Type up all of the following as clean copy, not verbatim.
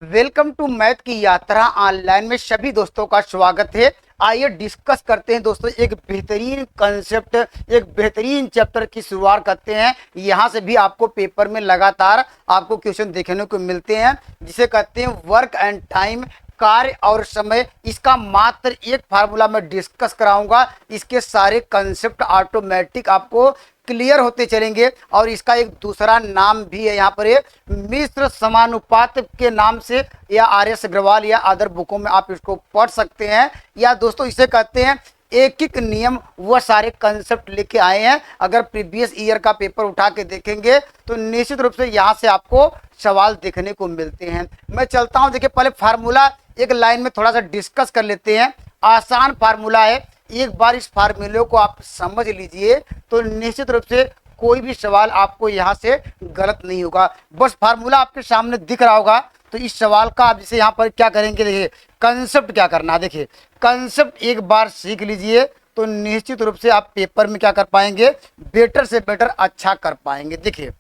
Welcome to math की यात्रा online में सभी दोस्तों का स्वागत है। आइए डिस्कस करते हैं दोस्तों, एक बेहतरीन कंसेप्ट, एक बेहतरीन चैप्टर की शुरुआत करते हैं। यहाँ से भी आपको पेपर में लगातार आपको क्वेश्चन देखने को मिलते हैं, जिसे कहते हैं वर्क एंड टाइम, कार्य और समय। इसका मात्र एक फार्मूला मैं डिस्कस कराऊंगा, इसके सारे कंसेप्ट ऑटोमेटिक आपको क्लियर होते चलेंगे। और इसका एक दूसरा नाम भी है यहाँ पर, ये मिश्र समानुपात के नाम से, या आर एस अग्रवाल या अदर बुकों में आप इसको पढ़ सकते हैं। या दोस्तों इसे कहते हैं एक एक नियम, वह सारे कंसेप्ट लेके आए हैं। अगर प्रीवियस ईयर का पेपर उठा के देखेंगे तो निश्चित रूप से यहाँ से आपको सवाल देखने को मिलते हैं। मैं चलता हूँ, देखिए पहले फार्मूला एक लाइन में थोड़ा सा डिस्कस कर लेते हैं। आसान फार्मूला है, एक बार इस फार्मूले को आप समझ लीजिए तो निश्चित रूप से कोई भी सवाल आपको यहाँ से गलत नहीं होगा। बस फार्मूला आपके सामने दिख रहा होगा, तो इस सवाल का आप जैसे यहाँ पर क्या करेंगे, देखिए कंसेप्ट क्या करना है। देखिए कंसेप्ट एक बार सीख लीजिए तो निश्चित रूप से आप पेपर में क्या कर पाएंगे, बेटर से बेटर अच्छा कर पाएंगे। देखिए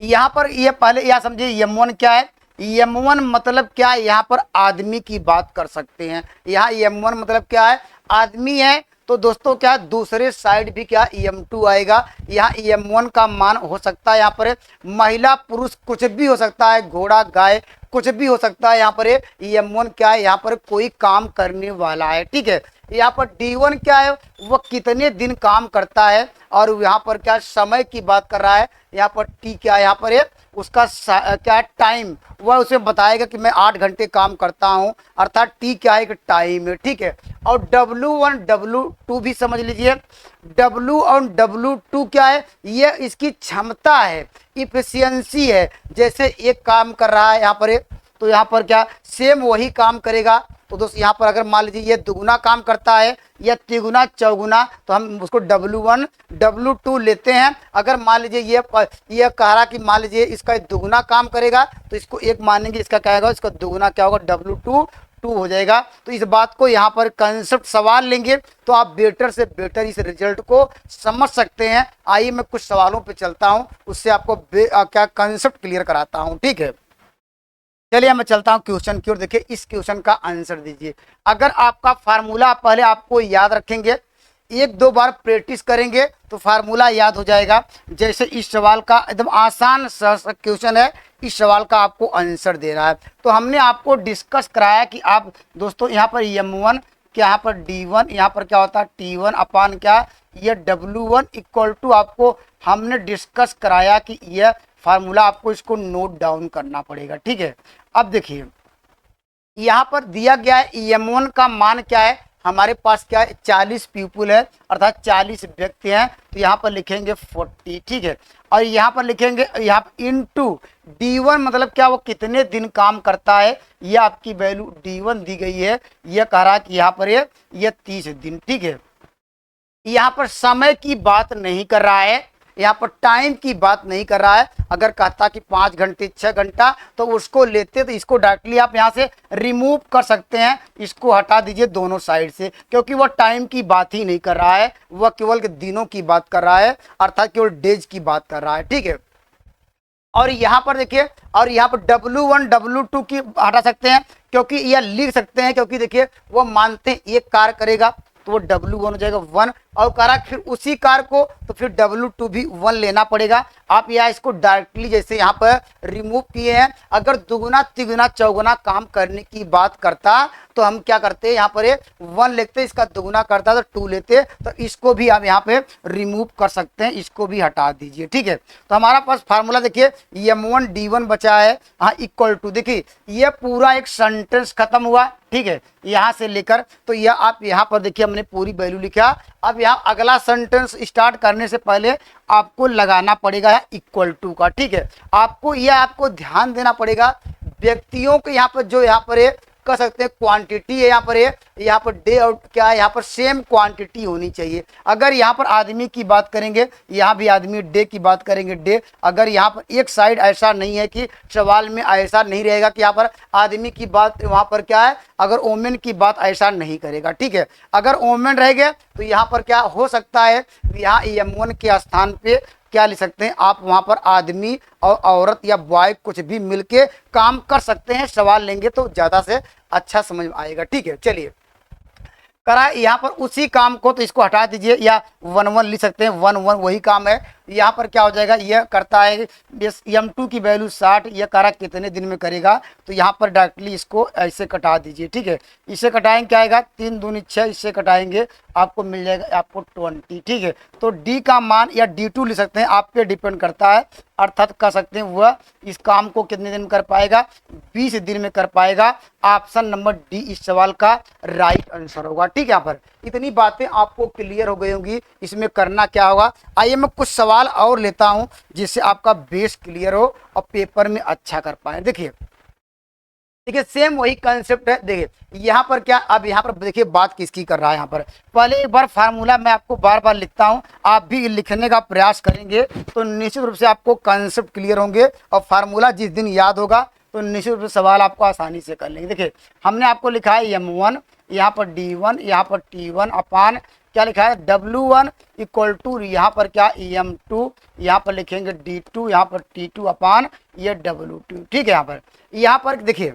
यहाँ पर ये पहले यह समझिए M1 क्या है। M1 मतलब क्या है, यहाँ पर आदमी की बात कर सकते हैं। यहाँ M1 मतलब क्या है, आदमी है। तो दोस्तों क्या दूसरे साइड भी क्या M2 आएगा। यहाँ M1 का मान हो सकता है यहाँ पर महिला पुरुष कुछ भी हो सकता है, घोड़ा गाय कुछ भी हो सकता है। यहाँ पर M1 क्या है, यहाँ पर कोई काम करने वाला है, ठीक है। यहाँ पर D1 क्या है, वह कितने दिन काम करता है। और यहाँ पर क्या समय की बात कर रहा है। यहाँ पर T क्या है, यहाँ पर उसका क्या टाइम, वह उसे बताएगा कि मैं 8 घंटे काम करता हूँ, अर्थात T क्या है, एक टाइम है, ठीक है। और W1 W2 भी समझ लीजिए। W और W2 क्या है, ये इसकी क्षमता है, इफिशियंसी है। जैसे एक काम कर रहा है यहाँ पर, तो यहाँ पर क्या सेम वही काम करेगा। तो दोस्त यहाँ पर अगर मान लीजिए ये दुगुना काम करता है या तिगुना चौगुना, तो हम उसको W1 W2 लेते हैं। अगर मान लीजिए ये कह रहा कि मान लीजिए इसका दुगुना काम करेगा, तो इसको एक मानेंगे, इसका क्या होगा, इसका दुगुना क्या होगा, W2 2 हो जाएगा। तो इस बात को यहाँ पर कंसेप्ट सवाल लेंगे तो आप बेटर से बेटर इस रिजल्ट को समझ सकते हैं। आइए मैं कुछ सवालों पे चलता हूँ, उससे आपको क्या कंसेप्ट क्लियर कराता हूँ, ठीक है। चलिए मैं चलता हूँ क्वेश्चन की ओर। देखिए इस क्वेश्चन का आंसर दीजिए। अगर आपका फार्मूला पहले आपको याद रखेंगे, एक दो बार प्रैक्टिस करेंगे तो फार्मूला याद हो जाएगा। जैसे इस सवाल का एकदम आसान क्वेश्चन है, इस सवाल का आपको आंसर देना है। तो हमने आपको डिस्कस कराया कि आप दोस्तों यहाँ पर M1 क्या, यहाँ पर D1, यहाँ पर क्या होता है T1 अपान क्या, ये W1 इक्वल टू, आपको हमने डिस्कस कराया कि यह फार्मूला आपको इसको नोट डाउन करना पड़ेगा, ठीक है। अब देखिए यहाँ पर दिया गया है M1 का मान क्या है, हमारे पास क्या है 40 पीपुल है, अर्थात 40 व्यक्ति हैं। तो यहाँ पर लिखेंगे 40, ठीक है। और यहाँ पर लिखेंगे यहाँ पर इनटू D1 मतलब क्या, वो कितने दिन काम करता है। ये आपकी वैल्यू D1 दी गई है, ये कह रहा है कि यहाँ पर ये 30 दिन, ठीक है। यहाँ पर समय की बात नहीं कर रहा है, यहाँ पर टाइम की बात नहीं कर रहा है। अगर कहता कि 5 घंटे 6 घंटा तो उसको लेते, तो इसको डायरेक्टली आप यहाँ से रिमूव कर सकते हैं, इसको हटा दीजिए दोनों साइड से, क्योंकि वह टाइम की बात ही नहीं कर रहा है, वह केवल दिनों की बात कर रहा है, अर्थात केवल डेज की बात कर रहा है, ठीक है। और यहाँ पर देखिए, और यहाँ पर W1 W2 की हटा सकते हैं, क्योंकि यह लिख सकते हैं, क्योंकि देखिए वो मानते हैं एक कार्य करेगा तो वो W1 हो जाएगा 1, और करा फिर उसी कार को तो फिर W2 भी 1 लेना पड़ेगा। आप यहाँ इसको डायरेक्टली जैसे यहाँ पर रिमूव किए हैं। अगर दुगुना तिगुना चौगुना काम करने की बात करता तो हम क्या करते हैं, यहाँ पर 1 लिखते, इसका दुगुना करता तो 2 लेते। तो इसको भी आप यहाँ पे रिमूव कर सकते हैं, इसको भी हटा दीजिए, ठीक है। तो हमारा पास फार्मूला देखिए M1 D1 बचा है, हाँ इक्वल टू, देखिए ये पूरा एक सेंटेंस खत्म हुआ, ठीक है, यहाँ से लेकर। तो यह आप यहाँ पर देखिए हमने पूरी वैल्यू लिखा। अब यहाँ अगला सेंटेंस स्टार्ट करने से पहले आपको लगाना पड़ेगा इक्वल टू का, ठीक है। आपको ध्यान देना पड़ेगा व्यक्तियों के यहाँ पर, जो यहाँ पर कह सकते हैं क्वांटिटी है, यहाँ पर डे और क्या है, यहाँ पर सेम क्वांटिटी होनी चाहिए। अगर यहाँ पर आदमी की बात करेंगे, यहाँ भी आदमी, डे की बात करेंगे डे। अगर यहाँ पर एक साइड ऐसा नहीं है कि सवाल में ऐसा नहीं रहेगा कि यहाँ पर आदमी की बात, वहाँ पर क्या है, अगर ओमेन की बात ऐसा नहीं करेगा, ठीक है। अगर ओमेन रह गए तो यहाँ पर क्या हो सकता है, यहाँ M1 के स्थान पे क्या लिख सकते हैं, आप वहां पर आदमी और औरत या बॉय कुछ भी मिलके काम कर सकते हैं। सवाल लेंगे तो ज्यादा से अच्छा समझ में आएगा। ठीक है, चलिए करा यहाँ पर उसी काम को, तो इसको हटा दीजिए या 1 1 लिख सकते हैं, 1 1 वही काम है। यहाँ पर क्या हो जाएगा, यह करता है M2 की वैल्यू 60, यह करा कितने दिन में करेगा, तो यहाँ पर डायरेक्टली इसको ऐसे कटा दीजिए। ठीक है, इसे कटाएंगे क्या आएगा, 3 दूनी 6, इससे कटाएंगे आपको मिल जाएगा आपको 20। ठीक है, तो डी का मान या D2 लिख सकते हैं, आप पे डिपेंड करता है, अर्थात कह सकते हैं वह इस काम को कितने दिन में कर पाएगा, 20 दिन में कर पाएगा। ऑप्शन नंबर डी इस सवाल का राइट आंसर होगा। ठीक है, यहाँ पर इतनी बातें आपको क्लियर हो गई होंगी, इसमें करना क्या होगा। आइए मैं कुछ सवाल और लेता हूं जिससे आपका बेस क्लियर हो और पेपर में अच्छा कर पाए। देखिए देखिए सेम वही कंसेप्ट है। देखिए यहाँ पर क्या, अब यहाँ पर देखिए बात किसकी कर रहा है। यहाँ पर पहले एक बार फार्मूला मैं आपको बार बार लिखता हूँ, आप भी लिखने का प्रयास करेंगे तो निश्चित रूप से आपको कंसेप्ट क्लियर होंगे, और फार्मूला जिस दिन याद होगा तो निश्चित रूप से सवाल आपको आसानी से कर लेंगे। देखिए हमने आपको लिखा है M1, यहाँ पर D1, यहाँ पर T1 अपान क्या लिखा है W1 इक्वल टू यहाँ पर क्या M2, यहाँ पर लिखेंगे D2, यहाँ पर T2 अपान ये W2। ठीक है, यहाँ पर देखिए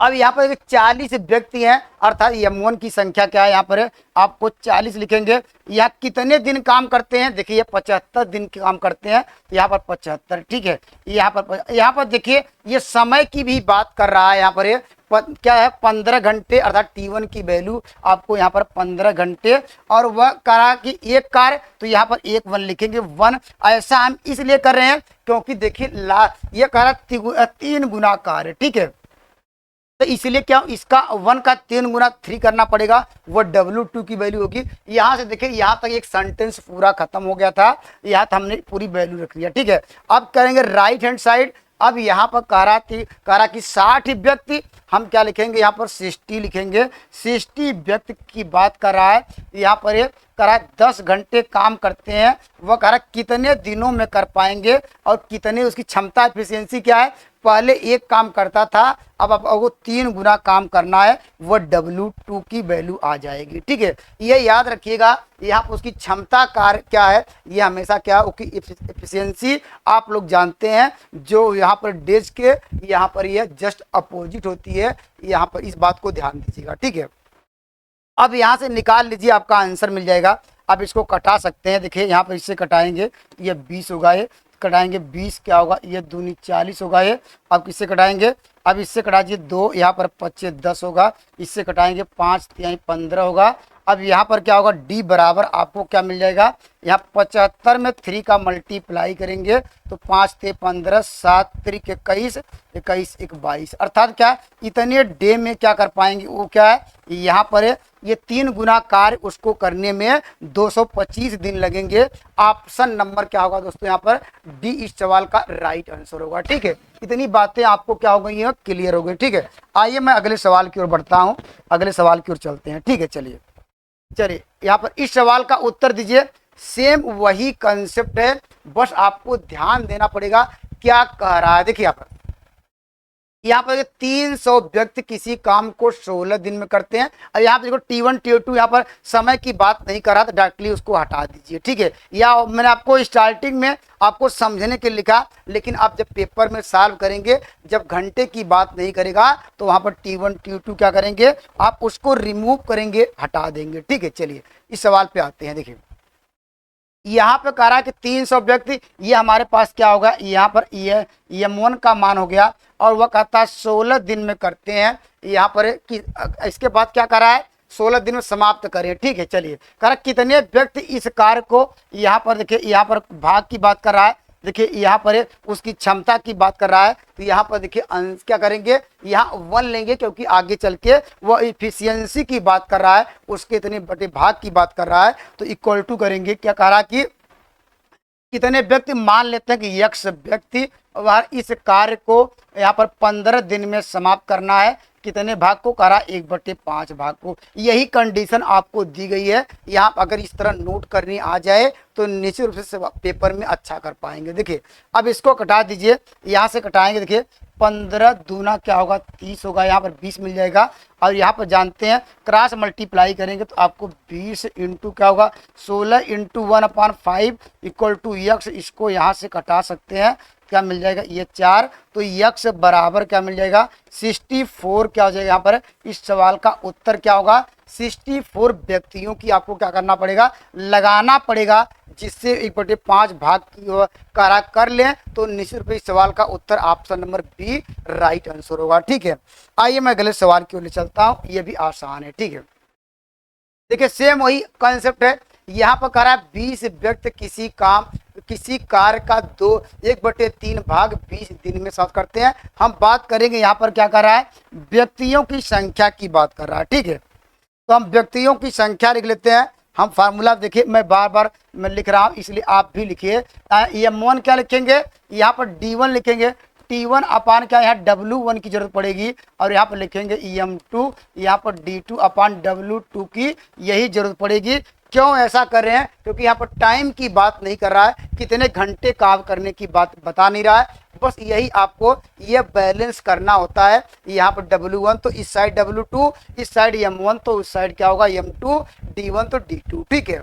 अब यहाँ पर 40 व्यक्ति हैं, अर्थात M1 की संख्या क्या है, यहाँ पर आपको 40 लिखेंगे। यहाँ कितने दिन काम करते हैं, देखिए ये 75 दिन काम करते हैं, तो यहाँ पर 75। ठीक है, यहाँ पर देखिए ये समय की भी बात कर रहा है। यहाँ पर क्या है 15 घंटे, अर्थात T1 की वैल्यू आपको यहाँ पर 15 घंटे, और वह करा कि एक कार्य, तो यहाँ पर 1 1 लिखेंगे 1। ऐसा हम इसलिए कर रहे हैं क्योंकि देखिए ये करा 3 गुना कार्य। ठीक है, तो इसलिए क्या इसका 1 का 3 गुना 3 करना पड़ेगा, वो W2 की वैल्यू होगी। यहाँ से देखिए यहाँ तक एक सेंटेंस पूरा खत्म हो गया था, यहाँ तक हमने पूरी वैल्यू रख लिया। ठीक है, अब करेंगे राइट हैंड साइड। अब यहाँ पर करा कि 60 व्यक्ति, हम क्या लिखेंगे यहाँ पर 60 लिखेंगे। 60 व्यक्ति की बात कर रहा है, यहाँ पर ये करा 10 घंटे काम करते हैं, वह करा कितने दिनों में कर पाएंगे और कितने उसकी क्षमता एफिशिएंसी क्या है। पहले एक काम करता था, अब वो 3 गुना काम करना है, वो W2 की वैल्यू आ जाएगी। ठीक है, ये याद रखिएगा, यहाँ पर उसकी क्षमता कार्य क्या है, ये हमेशा क्या है उसकी एफिशिएंसी आप लोग जानते हैं, जो यहाँ पर डेज के यहाँ पर ये जस्ट अपोजिट होती है। यहाँ पर इस बात को ध्यान दीजिएगा। ठीक है, अब यहाँ से निकाल लीजिए, आपका आंसर मिल जाएगा। अब इसको कटा सकते हैं, देखिए यहाँ पर इससे कटाएंगे ये 20 होगा, ये कटाएंगे 20 क्या होगा, ये दूनी 40 होगा ये। अब किससे कटाएंगे, अब इससे कटा दीजिए 2, यहाँ पर 25 10 होगा, इससे कटाएंगे 5 3 15 होगा। अब यहाँ पर क्या होगा, डी बराबर आपको क्या मिल जाएगा, यहाँ 75 में 3 का मल्टीप्लाई करेंगे तो 5 3 15 7 3 21 21 1 22, अर्थात क्या इतने डे में क्या कर पाएंगे, वो क्या है यहाँ पर है ये 3 गुना कार्य उसको करने में 225 दिन लगेंगे। ऑप्शन नंबर क्या होगा दोस्तों, यहाँ पर डी इस सवाल का राइट आंसर होगा। ठीक है, इतनी बातें आपको क्या हो गई है, क्लियर हो गई। ठीक है, आइए मैं अगले सवाल की ओर बढ़ता हूँ, अगले सवाल की ओर चलते हैं। ठीक है, चलिए यहाँ पर इस सवाल का उत्तर दीजिए। सेम वही कंसेप्ट है, बस आपको ध्यान देना पड़ेगा क्या कह रहा है। देखिए यहाँ पर 300 व्यक्ति किसी काम को 16 दिन में करते हैं। और यहाँ पर देखो T1 T2 यहाँ पर समय की बात नहीं कर रहा, तो डायरेक्टली उसको हटा दीजिए। ठीक है, या मैंने आपको स्टार्टिंग में आपको समझने के लिखा, लेकिन आप जब पेपर में सॉल्व करेंगे, जब घंटे की बात नहीं करेगा, तो वहाँ पर T1 T2 क्या करेंगे, आप उसको रिमूव करेंगे, हटा देंगे। ठीक है, चलिए इस सवाल पे आते हैं। देखिए यहाँ पे कह रहा है कि 300 व्यक्ति, ये हमारे पास क्या होगा, यहाँ पर ये M1 का मान हो गया, और वह कहता है 16 दिन में करते हैं। यहाँ पर कि इसके बाद क्या कर रहा है, 16 दिन में समाप्त करें। ठीक है, चलिए कह रहा कितने व्यक्ति इस कार्य को, यहाँ पर देखिए यहाँ पर भाग की बात कर रहा है, देखिए यहाँ पर उसकी क्षमता की बात कर रहा है, तो यहाँ पर देखिए अंश क्या करेंगे, यहाँ 1 लेंगे, क्योंकि आगे चल के वो इफिशियंसी की बात कर रहा है, उसके इतने बड़े भाग की बात कर रहा है, तो इक्वल टू करेंगे, क्या कह रहा है कि कितने व्यक्ति, मान लेते हैं कि x व्यक्ति वह इस कार्य को यहाँ पर 15 दिन में समाप्त करना है। कितने भाग को करा 1/5 भाग को। यही कंडीशन आपको दी गई है। यहाँ अगर इस तरह नोट करनी आ जाए तो निश्चित रूप से पेपर में अच्छा कर पाएंगे। देखिए अब इसको कटा दीजिए, यहाँ से कटाएंगे। देखिए 15 दूना क्या होगा 30 होगा, यहाँ पर 20 मिल जाएगा। और यहाँ पर जानते हैं क्रॉस मल्टीप्लाई करेंगे तो आपको 20 इंटू क्या होगा 16 इंटू 1/5 इक्वल टू यक्स। इसको यहाँ से कटा सकते हैं, क्या मिल जाएगा ये 4, तो यक्स बराबर क्या मिल जाएगा 64 क्या हो जाएगा। यहाँ पर इस सवाल का उत्तर क्या होगा 64 व्यक्तियों की आपको क्या करना पड़ेगा लगाना पड़ेगा, जिससे 1/5 भाग की करा कर लें तो निश्चित रूप से इस सवाल का उत्तर option number B right answer होगा। ठीक है, आइए मैं अगले सवाल की ओर ले चलता हूँ, ये भी आसान है। ठीक है, देखिए सेम वही कॉन्सेप्ट है। यहाँ पर करा 20 व्यक्ति किसी कार्य का 1/3 भाग 20 दिन में समाप्त करते हैं। हम बात करेंगे यहाँ पर क्या कर रहा है व्यक्तियों की संख्या की बात कर रहा है। ठीक है, तो हम व्यक्तियों की संख्या लिख लेते हैं। हम फार्मूला देखिए मैं बार बार मैं लिख रहा हूँ इसलिए आप भी लिखिए। M1 क्या लिखेंगे, यहाँ पर D1 लिखेंगे, T1 अपान क्या यहाँ W1 की जरूरत पड़ेगी, और यहाँ पर लिखेंगे M2, यहाँ पर D2 अपान W2 की यही जरूरत पड़ेगी। क्यों ऐसा कर रहे हैं, क्योंकि यहाँ पर टाइम की बात नहीं कर रहा है, कितने घंटे काम करने की बात बता नहीं रहा है, बस यही आपको ये बैलेंस करना होता है। यहाँ पर W1 तो इस साइड W2, इस साइड M1 तो उस साइड क्या होगा M2, D1 तो D2। ठीक है,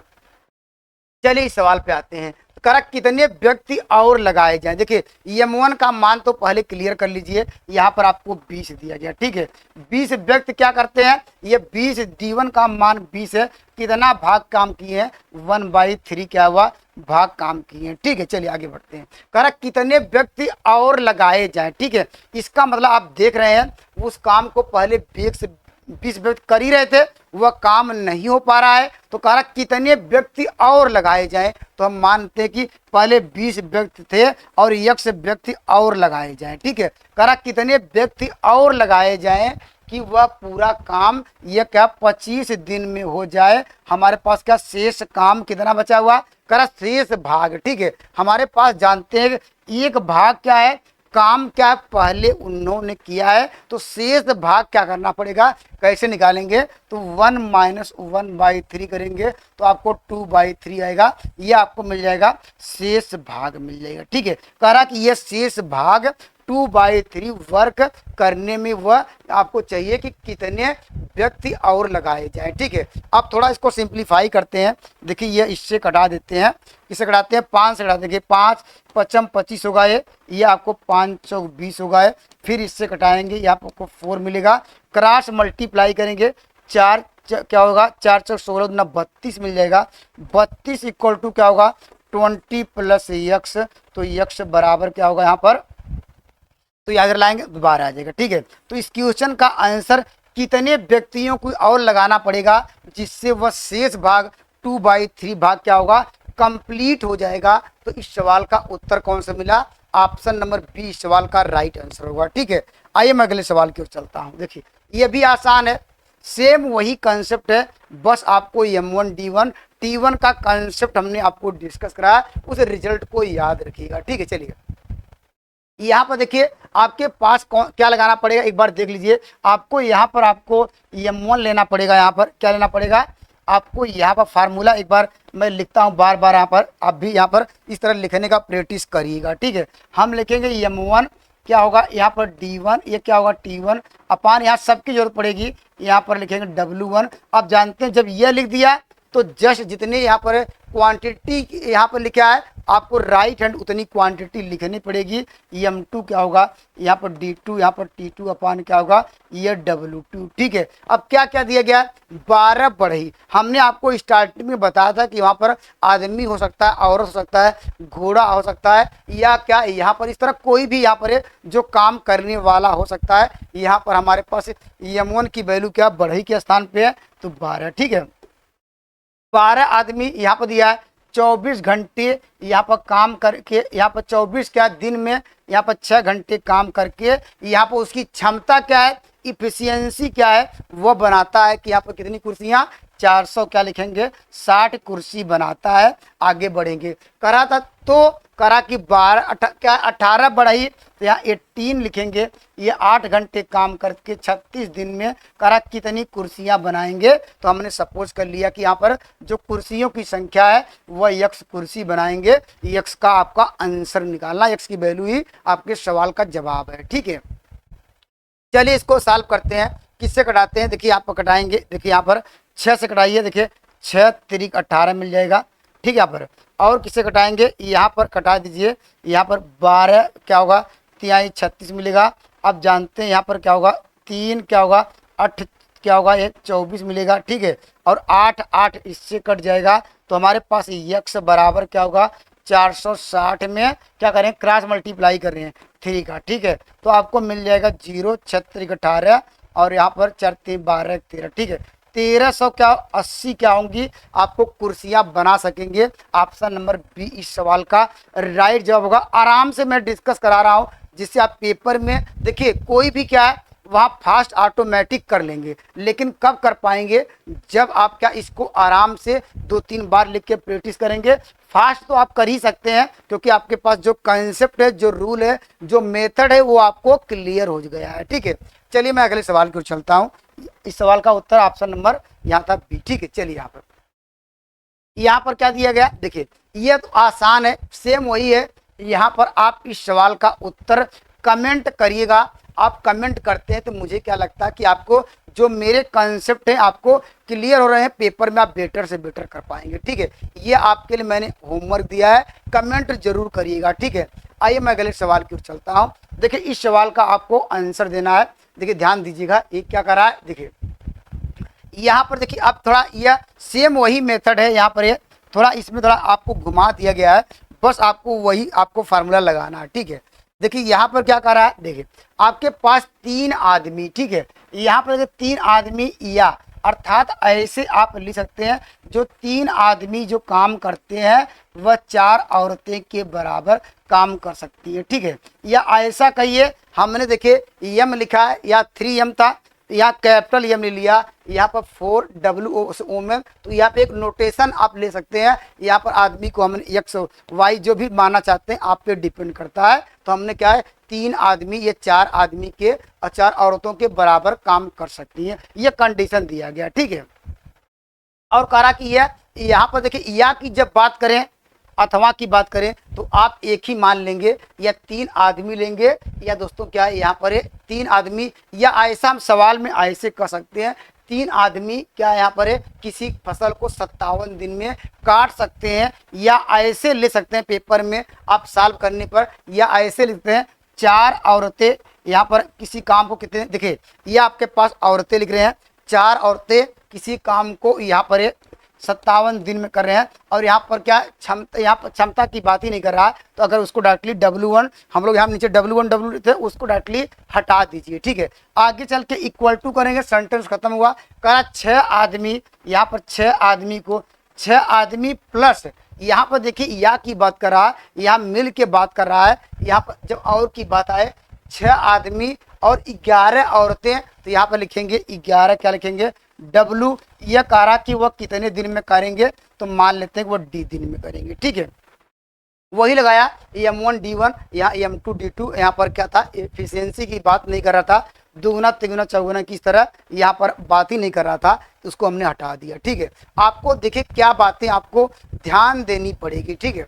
चलिए इस सवाल पे आते हैं। करा कितने व्यक्ति और लगाए जाएं। देखिए M1 का मान तो पहले क्लियर कर लीजिए, यहाँ पर आपको 20 दिया गया। ठीक है, 20 व्यक्ति क्या करते हैं, ये 20 D1 का मान 20 है, कितना भाग काम किए हैं 1/3 क्या हुआ भाग काम किए हैं। ठीक है, चलिए आगे बढ़ते हैं। करा कितने व्यक्ति और लगाए जाएं। ठीक है, इसका मतलब आप देख रहे हैं उस काम को पहले 20 व्यक्ति कर ही रहे थे, वह काम नहीं हो पा रहा है, तो कहा कितने व्यक्ति और लगाए जाएं। तो हम मानते हैं कि पहले 20 व्यक्ति थे और यक्ष व्यक्ति और लगाए जाएं। ठीक है, कहा कितने व्यक्ति और लगाए जाएं कि वह पूरा काम यह क्या 25 दिन में हो जाए। हमारे पास क्या शेष काम कितना बचा हुआ, करा शेष भाग। ठीक है, हमारे पास जानते हैं एक भाग क्या है काम क्या पहले उन्होंने किया है, तो शेष भाग क्या करना पड़ेगा, कैसे निकालेंगे, तो 1 - 1/3 करेंगे तो आपको 2/3 आएगा, ये आपको मिल जाएगा शेष भाग मिल जाएगा। ठीक है, कह रहा कि ये शेष भाग 2/3 वर्क करने में वह आपको चाहिए कि कितने व्यक्ति और लगाए जाए। ठीक है, अब थोड़ा इसको सिंप्लीफाई करते हैं। देखिए ये इससे कटा देते हैं, इसे कटाते हैं 5 से कटाते हैं, 5 × 5 = 25 होगा, ये आपको 5 × 4 = 20 होगा। फिर इससे कटाएंगे, ये आपको 4 मिलेगा। क्रॉस मल्टीप्लाई करेंगे 4 क्या होगा 4 × 4 = 16 × 32 मिल जाएगा। 32 इक्वल टू क्या होगा 20 + यक्स, तो यक्स बराबर क्या होगा यहाँ पर, तो याद लाएंगे दोबारा आ जाएगा। ठीक है, तो इस क्वेश्चन का आंसर कितने व्यक्तियों को और लगाना पड़ेगा जिससे वह शेष भाग 2/3 भाग क्या होगा कंप्लीट हो जाएगा। तो इस सवाल का उत्तर कौन सा मिला, ऑप्शन नंबर बी सवाल का राइट आंसर होगा। ठीक है, आइए मैं अगले सवाल की ओर चलता हूं। देखिए ये भी आसान है, सेम वही कंसेप्ट है, बस आपको M1 D1 T1 का कंसेप्ट हमने आपको डिस्कस कराया, उस रिजल्ट को याद रखिएगा। ठीक है, चलिए यहाँ पर देखिए आपके पास क्या लगाना पड़ेगा, एक बार देख लीजिए। आपको यहाँ पर आपको M1 लेना पड़ेगा, यहाँ पर क्या लेना पड़ेगा आपको, यहाँ पर फार्मूला एक बार मैं लिखता हूँ बार बार, यहाँ पर आप भी यहाँ पर इस तरह लिखने का प्रैक्टिस करिएगा। ठीक है, हम लिखेंगे M1 क्या होगा यहाँ पर D1, ये क्या होगा T1 अपान यहाँ सबकी जरूरत पड़ेगी, यहाँ पर लिखेंगे W1। आप जानते हैं जब ये लिख दिया तो जस्ट जितने यहाँ पर क्वांटिटी यहाँ पर लिखा है आपको राइट हैंड उतनी क्वांटिटी लिखनी पड़ेगी। M2 क्या होगा यहाँ पर D2, यहाँ पर T2 अपान क्या होगा ये W2। ठीक है, अब क्या क्या दिया गया 12 बढ़ई। हमने आपको स्टार्टिंग में बताया था कि वहाँ पर आदमी हो सकता है, औरत हो सकता है, घोड़ा हो सकता है, या क्या यहाँ पर इस तरह कोई भी यहाँ पर जो काम करने वाला हो सकता है। यहाँ पर हमारे पास M1 की वैल्यू क्या बढ़ई के स्थान पे है तो 12। ठीक है, 12 आदमी यहाँ पर दिया है, 24 घंटे यहाँ पर काम करके, यहाँ पर 24 क्या दिन में यहाँ पर 6 घंटे काम करके यहाँ पर उसकी क्षमता क्या है, इफिशियंसी क्या है, वह बनाता है कि यहाँ पर कितनी कुर्सियाँ 400 क्या लिखेंगे 60 कुर्सी बनाता है। आगे बढ़ेंगे, करा था तो करा कि 12 क्या 18 बढ़ाई तो यहाँ 18 लिखेंगे। ये 8 घंटे काम करके 36 दिन में करा कितनी कुर्सियां बनाएंगे। तो हमने सपोज कर लिया कि यहाँ पर जो कुर्सियों की संख्या है वह x कुर्सी बनाएंगे। x का आपका आंसर निकालना, x की वैल्यू ही आपके सवाल का जवाब है। ठीक है, चलिए इसको सॉल्व करते हैं। किससे कटाते हैं, देखिए आप कटाएंगे, देखिए यहाँ पर 6 से कटाइए, देखिए 6 तिरिक 18 मिल जाएगा। ठीक है, यहाँ पर और किससे कटाएंगे, यहाँ पर कटा दीजिए, यहाँ पर 12 क्या होगा 3 36 मिलेगा। अब जानते हैं यहाँ पर क्या होगा 3 क्या होगा 8 क्या होगा ये 24 मिलेगा। ठीक है, और 8 8 इससे कट जाएगा तो हमारे पास x बराबर क्या होगा 460 में क्या करें क्रॉस मल्टीप्लाई कर रहे हैं 3 का। ठीक है, तो आपको मिल जाएगा 0 36 18 और यहाँ पर 4 3 12 13। ठीक है, 1300 क्या 80 क्या होंगी आपको कुर्सियां बना सकेंगे। ऑप्शन नंबर बी इस सवाल का राइट जवाब होगा। आराम से मैं डिस्कस करा रहा हूं जिससे आप पेपर में देखिए कोई भी क्या है वहाँ फास्ट ऑटोमेटिक कर लेंगे, लेकिन कब कर पाएंगे जब आप क्या इसको आराम से 2-3 बार लिख के प्रैक्टिस करेंगे। फास्ट तो आप कर ही सकते हैं क्योंकि आपके पास जो कंसेप्ट है, जो रूल है, जो मेथड है वो आपको क्लियर हो गया है। ठीक है, चलिए मैं अगले सवाल की ओर चलता हूँ। इस सवाल का उत्तर ऑप्शन नंबर यहाँ था बी। ठीक है, चलिए यहाँ पर क्या दिया गया, देखिए ये तो आसान है, सेम वही है। यहाँ पर आप इस सवाल का उत्तर कमेंट करिएगा। आप कमेंट करते हैं तो मुझे क्या लगता है कि आपको जो मेरे कंसेप्ट हैं आपको क्लियर हो रहे हैं, पेपर में आप बेटर से बेटर कर पाएंगे। ठीक है, ये आपके लिए मैंने होमवर्क दिया है, कमेंट जरूर करिएगा। ठीक है, आइए मैं अगले सवाल की ओर चलता हूँ। देखिए इस सवाल का आपको आंसर देना है। देखिए ध्यान दीजिएगा, ये क्या कर रहा है, देखिए यहाँ पर देखिए अब थोड़ा यह सेम वही मेथड है। यहाँ पर ये थोड़ा इसमें थोड़ा आपको घुमा दिया गया है, बस आपको वही आपको फार्मूला लगाना है। ठीक है, देखिए यहाँ पर क्या कर रहा है, देखिए आपके पास 3 आदमी, ठीक है, यहाँ पर देखिए 3 आदमी या अर्थात ऐसे आप लिख सकते हैं जो 3 आदमी जो काम करते हैं वह 4 औरतें के बराबर काम कर सकती है। ठीक है, या ऐसा कहिए हमने देखिए यम लिखा है या 3M था, यहाँ कैपिटल यम ले लिया, यहाँ पर 4WOM, तो यहाँ पे एक नोटेशन आप ले सकते हैं। यहाँ पर आदमी को हमने एक्स वाई जो भी मानना चाहते हैं आप पे डिपेंड करता है। तो हमने क्या है 3 आदमी ये 4 आदमी के 4 औरतों के बराबर काम कर सकती हैं, ये कंडीशन दिया गया। ठीक है, और करा कि यहाँ पर देखिए या की जब बात करें अथवा की बात करें तो आप एक ही मान लेंगे या 3 आदमी लेंगे, या दोस्तों क्या है यहाँ पर 3 आदमी, या ऐसा हम सवाल में ऐसे कर सकते हैं 3 आदमी क्या यहाँ पर किसी फसल को 57 दिन में काट सकते हैं, या ऐसे ले सकते हैं पेपर में आप सॉल्व करने पर, या ऐसे लिखते हैं 4 औरतें यहाँ पर किसी काम को कितने, देखिए ये आपके पास औरतें लिख रहे हैं, 4 औरतें किसी काम को यहाँ पर 57 दिन में कर रहे हैं। और यहाँ पर क्या क्षमता, यहाँ पर क्षमता की बात ही नहीं कर रहा है, तो अगर उसको डायरेक्टली W1 हम लोग यहाँ नीचे W1 W थे उसको डायरेक्टली हटा दीजिए। ठीक है, आगे चल के इक्वल टू करेंगे, सेंटेंस खत्म हुआ। कहा 6 आदमी, यहाँ पर 6 आदमी को 6 आदमी प्लस यहाँ पर देखिए या की बात कर रहा है, यहाँ मिल के बात कर रहा है। यहाँ पर जब और की बात आए 6 आदमी और 11 औरतें, तो यहाँ पर लिखेंगे 11 क्या लिखेंगे W। यह कहा कि वह कितने दिन में करेंगे, तो मान लेते हैं कि वह D दिन में करेंगे। ठीक है, वही लगाया M1 D1, यहाँ M2 D2। यहाँ पर क्या था एफिशिएंसी की बात नहीं कर रहा था, दुगुना तिगुना चौगुना की तरह यहाँ पर बात ही नहीं कर रहा था, तो उसको हमने हटा दिया। ठीक है, आपको देखिए क्या बातें आपको ध्यान देनी पड़ेगी। ठीक है,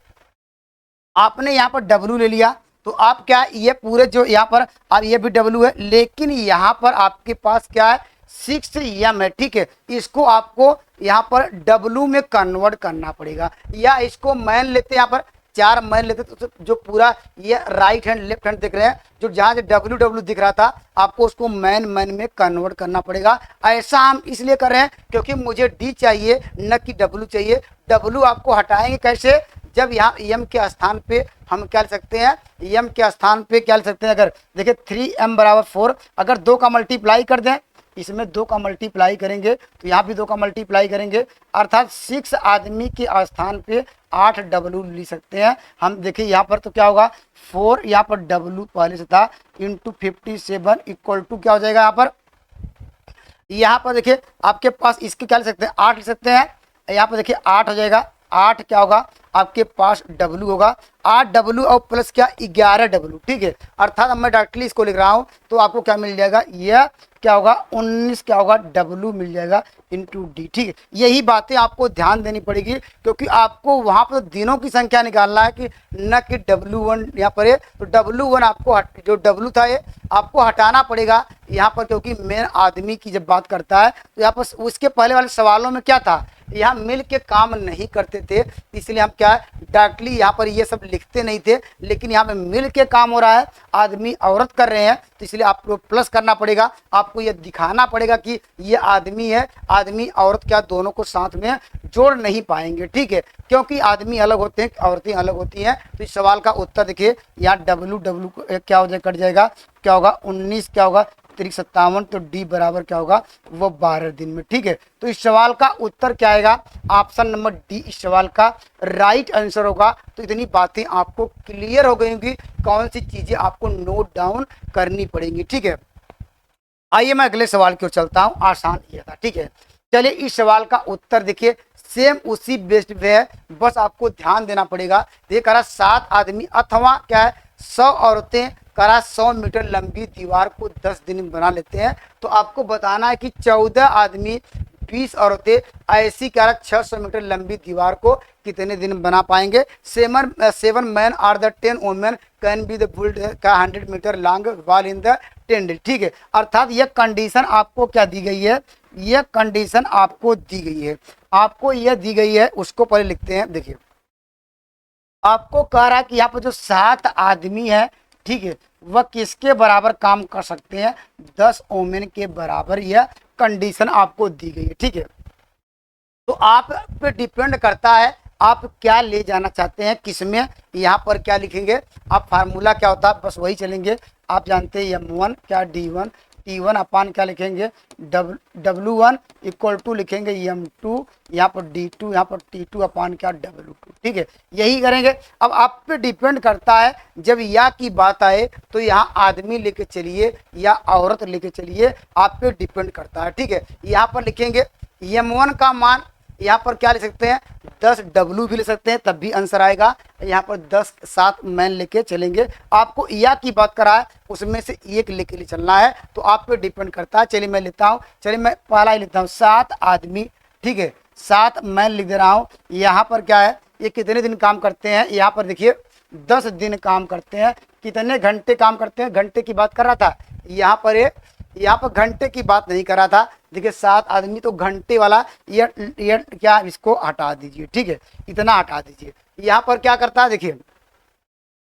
आपने यहाँ पर W ले लिया तो आप क्या ये पूरे जो यहाँ पर अब ये भी W है, लेकिन यहाँ पर आपके पास क्या है 6M है। ठीक है, इसको आपको यहाँ पर W में कन्वर्ट करना पड़ेगा, या इसको मान लेते हैं यहाँ पर 4 मान लेते तो जो पूरा ये राइट हैंड लेफ्ट हैंड दिख रहे हैं, जो जहाँ से W दिख रहा था आपको उसको मैन में कन्वर्ट करना पड़ेगा। ऐसा हम इसलिए कर रहे हैं क्योंकि मुझे D चाहिए न कि W चाहिए। W आपको हटाएंगे कैसे, जब यहाँ M के स्थान पे हम क्या ले सकते हैं, M के स्थान पे क्या ले सकते हैं, अगर देखिए 3M बराबर 4, अगर 2 का मल्टीप्लाई कर दें, इसमें 2 का मल्टीप्लाई करेंगे तो यहाँ भी 2 का मल्टीप्लाई करेंगे, अर्थात 6 आदमी के स्थान पे 8W लिख सकते हैं हम। देखिए यहाँ पर तो क्या होगा 4 यहाँ पर W पहले से था इंटू 57 इक्वल टू क्या हो जाएगा, यहाँ पर यहाँ पर देखिए आपके पास इसके क्या लिख सकते हैं, 8 लिख सकते हैं। यहाँ पर देखिए 8 हो जाएगा, 8 क्या होगा आपके पास W होगा, 8W और प्लस क्या 11W, ठीक है। अर्थात अब मैं डायरेक्टली इसको लिख रहा हूँ तो आपको क्या मिल जाएगा, यह क्या होगा 19 क्या होगा W मिल जाएगा इंटू डी, ठीक है। यही बातें आपको ध्यान देनी पड़ेगी क्योंकि आपको वहाँ पर दिनों की संख्या निकालना है कि न कि W1 यहाँ पर है, तो W1 आपको जो W था ये आपको हटाना पड़ेगा यहाँ पर, क्योंकि मेन आदमी की जब बात करता है तो यहाँ पर उसके पहले वाले सवालों में क्या था, यहाँ मिल के काम नहीं करते थे, इसलिए हम क्या डायरेक्टली यहाँ पर ये सब लिखते नहीं थे। लेकिन यहाँ पे मिल के काम हो रहा है, आदमी औरत कर रहे हैं, तो इसलिए आपको प्लस करना पड़ेगा, आपको ये दिखाना पड़ेगा कि ये आदमी है, आदमी औरत क्या दोनों को साथ में जोड़ नहीं पाएंगे, ठीक है, क्योंकि आदमी अलग होते हैं, औरतें अलग होती हैं। तो इस सवाल का उत्तर देखिए यहाँ W क्या हो जाएगा, कट जाएगा, क्या होगा 19 क्या होगा 57, तो डी बराबर क्या होगा वो 12 दिन में, ठीक है। तो इस सवाल का उत्तर क्या आएगा, ऑप्शन नंबर डी इस सवाल का राइट आंसर होगा। तो इतनी बातें आपको क्लियर हो गई होंगी, कौन सी चीजें आपको नोट डाउन करनी पड़ेंगी, ठीक है। आइए मैं अगले सवाल की ओर चलता हूं, आसान ये था, ठीक है। चलिए इस सवाल का उत्तर देखिए सेम उसी बेस्ड पे है, बस आपको ध्यान देना पड़ेगा। ये करा 7 आदमी अथवा क्या है 100 औरतें करा 100 मीटर लंबी दीवार को 10 दिन में बना लेते हैं। तो आपको बताना है कि 14 आदमी 20 औरतें ऐसी क्या 600 मीटर लंबी दीवार को कितने दिन में बना पाएंगे। 7 man or the 10 women can be the build का 100 metre long wall in the 10 day, ठीक है। अर्थात यह कंडीशन आपको क्या दी गई है, यह कंडीशन आपको दी गई है, आपको यह दी गई है, उसको पहले लिखते हैं। देखिए आपको कह रहा है कि यहाँ पर जो 7 आदमी है, ठीक है, वह किसके बराबर काम कर सकते हैं, 10 वुमेन के बराबर, यह कंडीशन आपको दी गई है, ठीक है। तो आप पे डिपेंड करता है आप क्या ले जाना चाहते हैं, किसमें। यहाँ पर क्या लिखेंगे आप, फार्मूला क्या होता है बस वही चलेंगे, आप जानते हैं M1 क्या D1 T1 अपान क्या लिखेंगे W1 इक्वल टू लिखेंगे M2, यहाँ पर D2, यहाँ पर T2 अपान क्या W2, ठीक है, यही करेंगे। अब आप पे डिपेंड करता है, जब या की बात आए तो यहाँ आदमी लेके चलिए या औरत लेके चलिए, आप पे डिपेंड करता है, ठीक है। यहाँ पर लिखेंगे M1 का मान, यहाँ पर क्या लिख सकते हैं 10W भी ले सकते हैं, तब भी आंसर आएगा। यहाँ पर 7 मैन लेके चलेंगे, आपको या की बात करा है उसमें से एक लेके चलना है, तो आप पे डिपेंड करता है। चलिए मैं लेता हूँ, चलिए मैं पहला ही लेता हूँ 7 आदमी, ठीक है, 7 मैन लिख दे रहा हूँ। यहाँ पर क्या है, ये कितने दिन काम करते हैं, यहाँ पर देखिए 10 दिन काम करते हैं। कितने घंटे काम करते हैं, घंटे की बात कर रहा था, यहाँ पर घंटे की बात नहीं कर रहा था। देखिए 7 आदमी तो घंटे वाला ये क्या, इसको हटा दीजिए, ठीक है, इतना हटा दीजिए। यहाँ पर क्या करता है, देखिए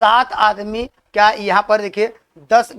7 आदमी क्या, यहाँ पर देखिए 10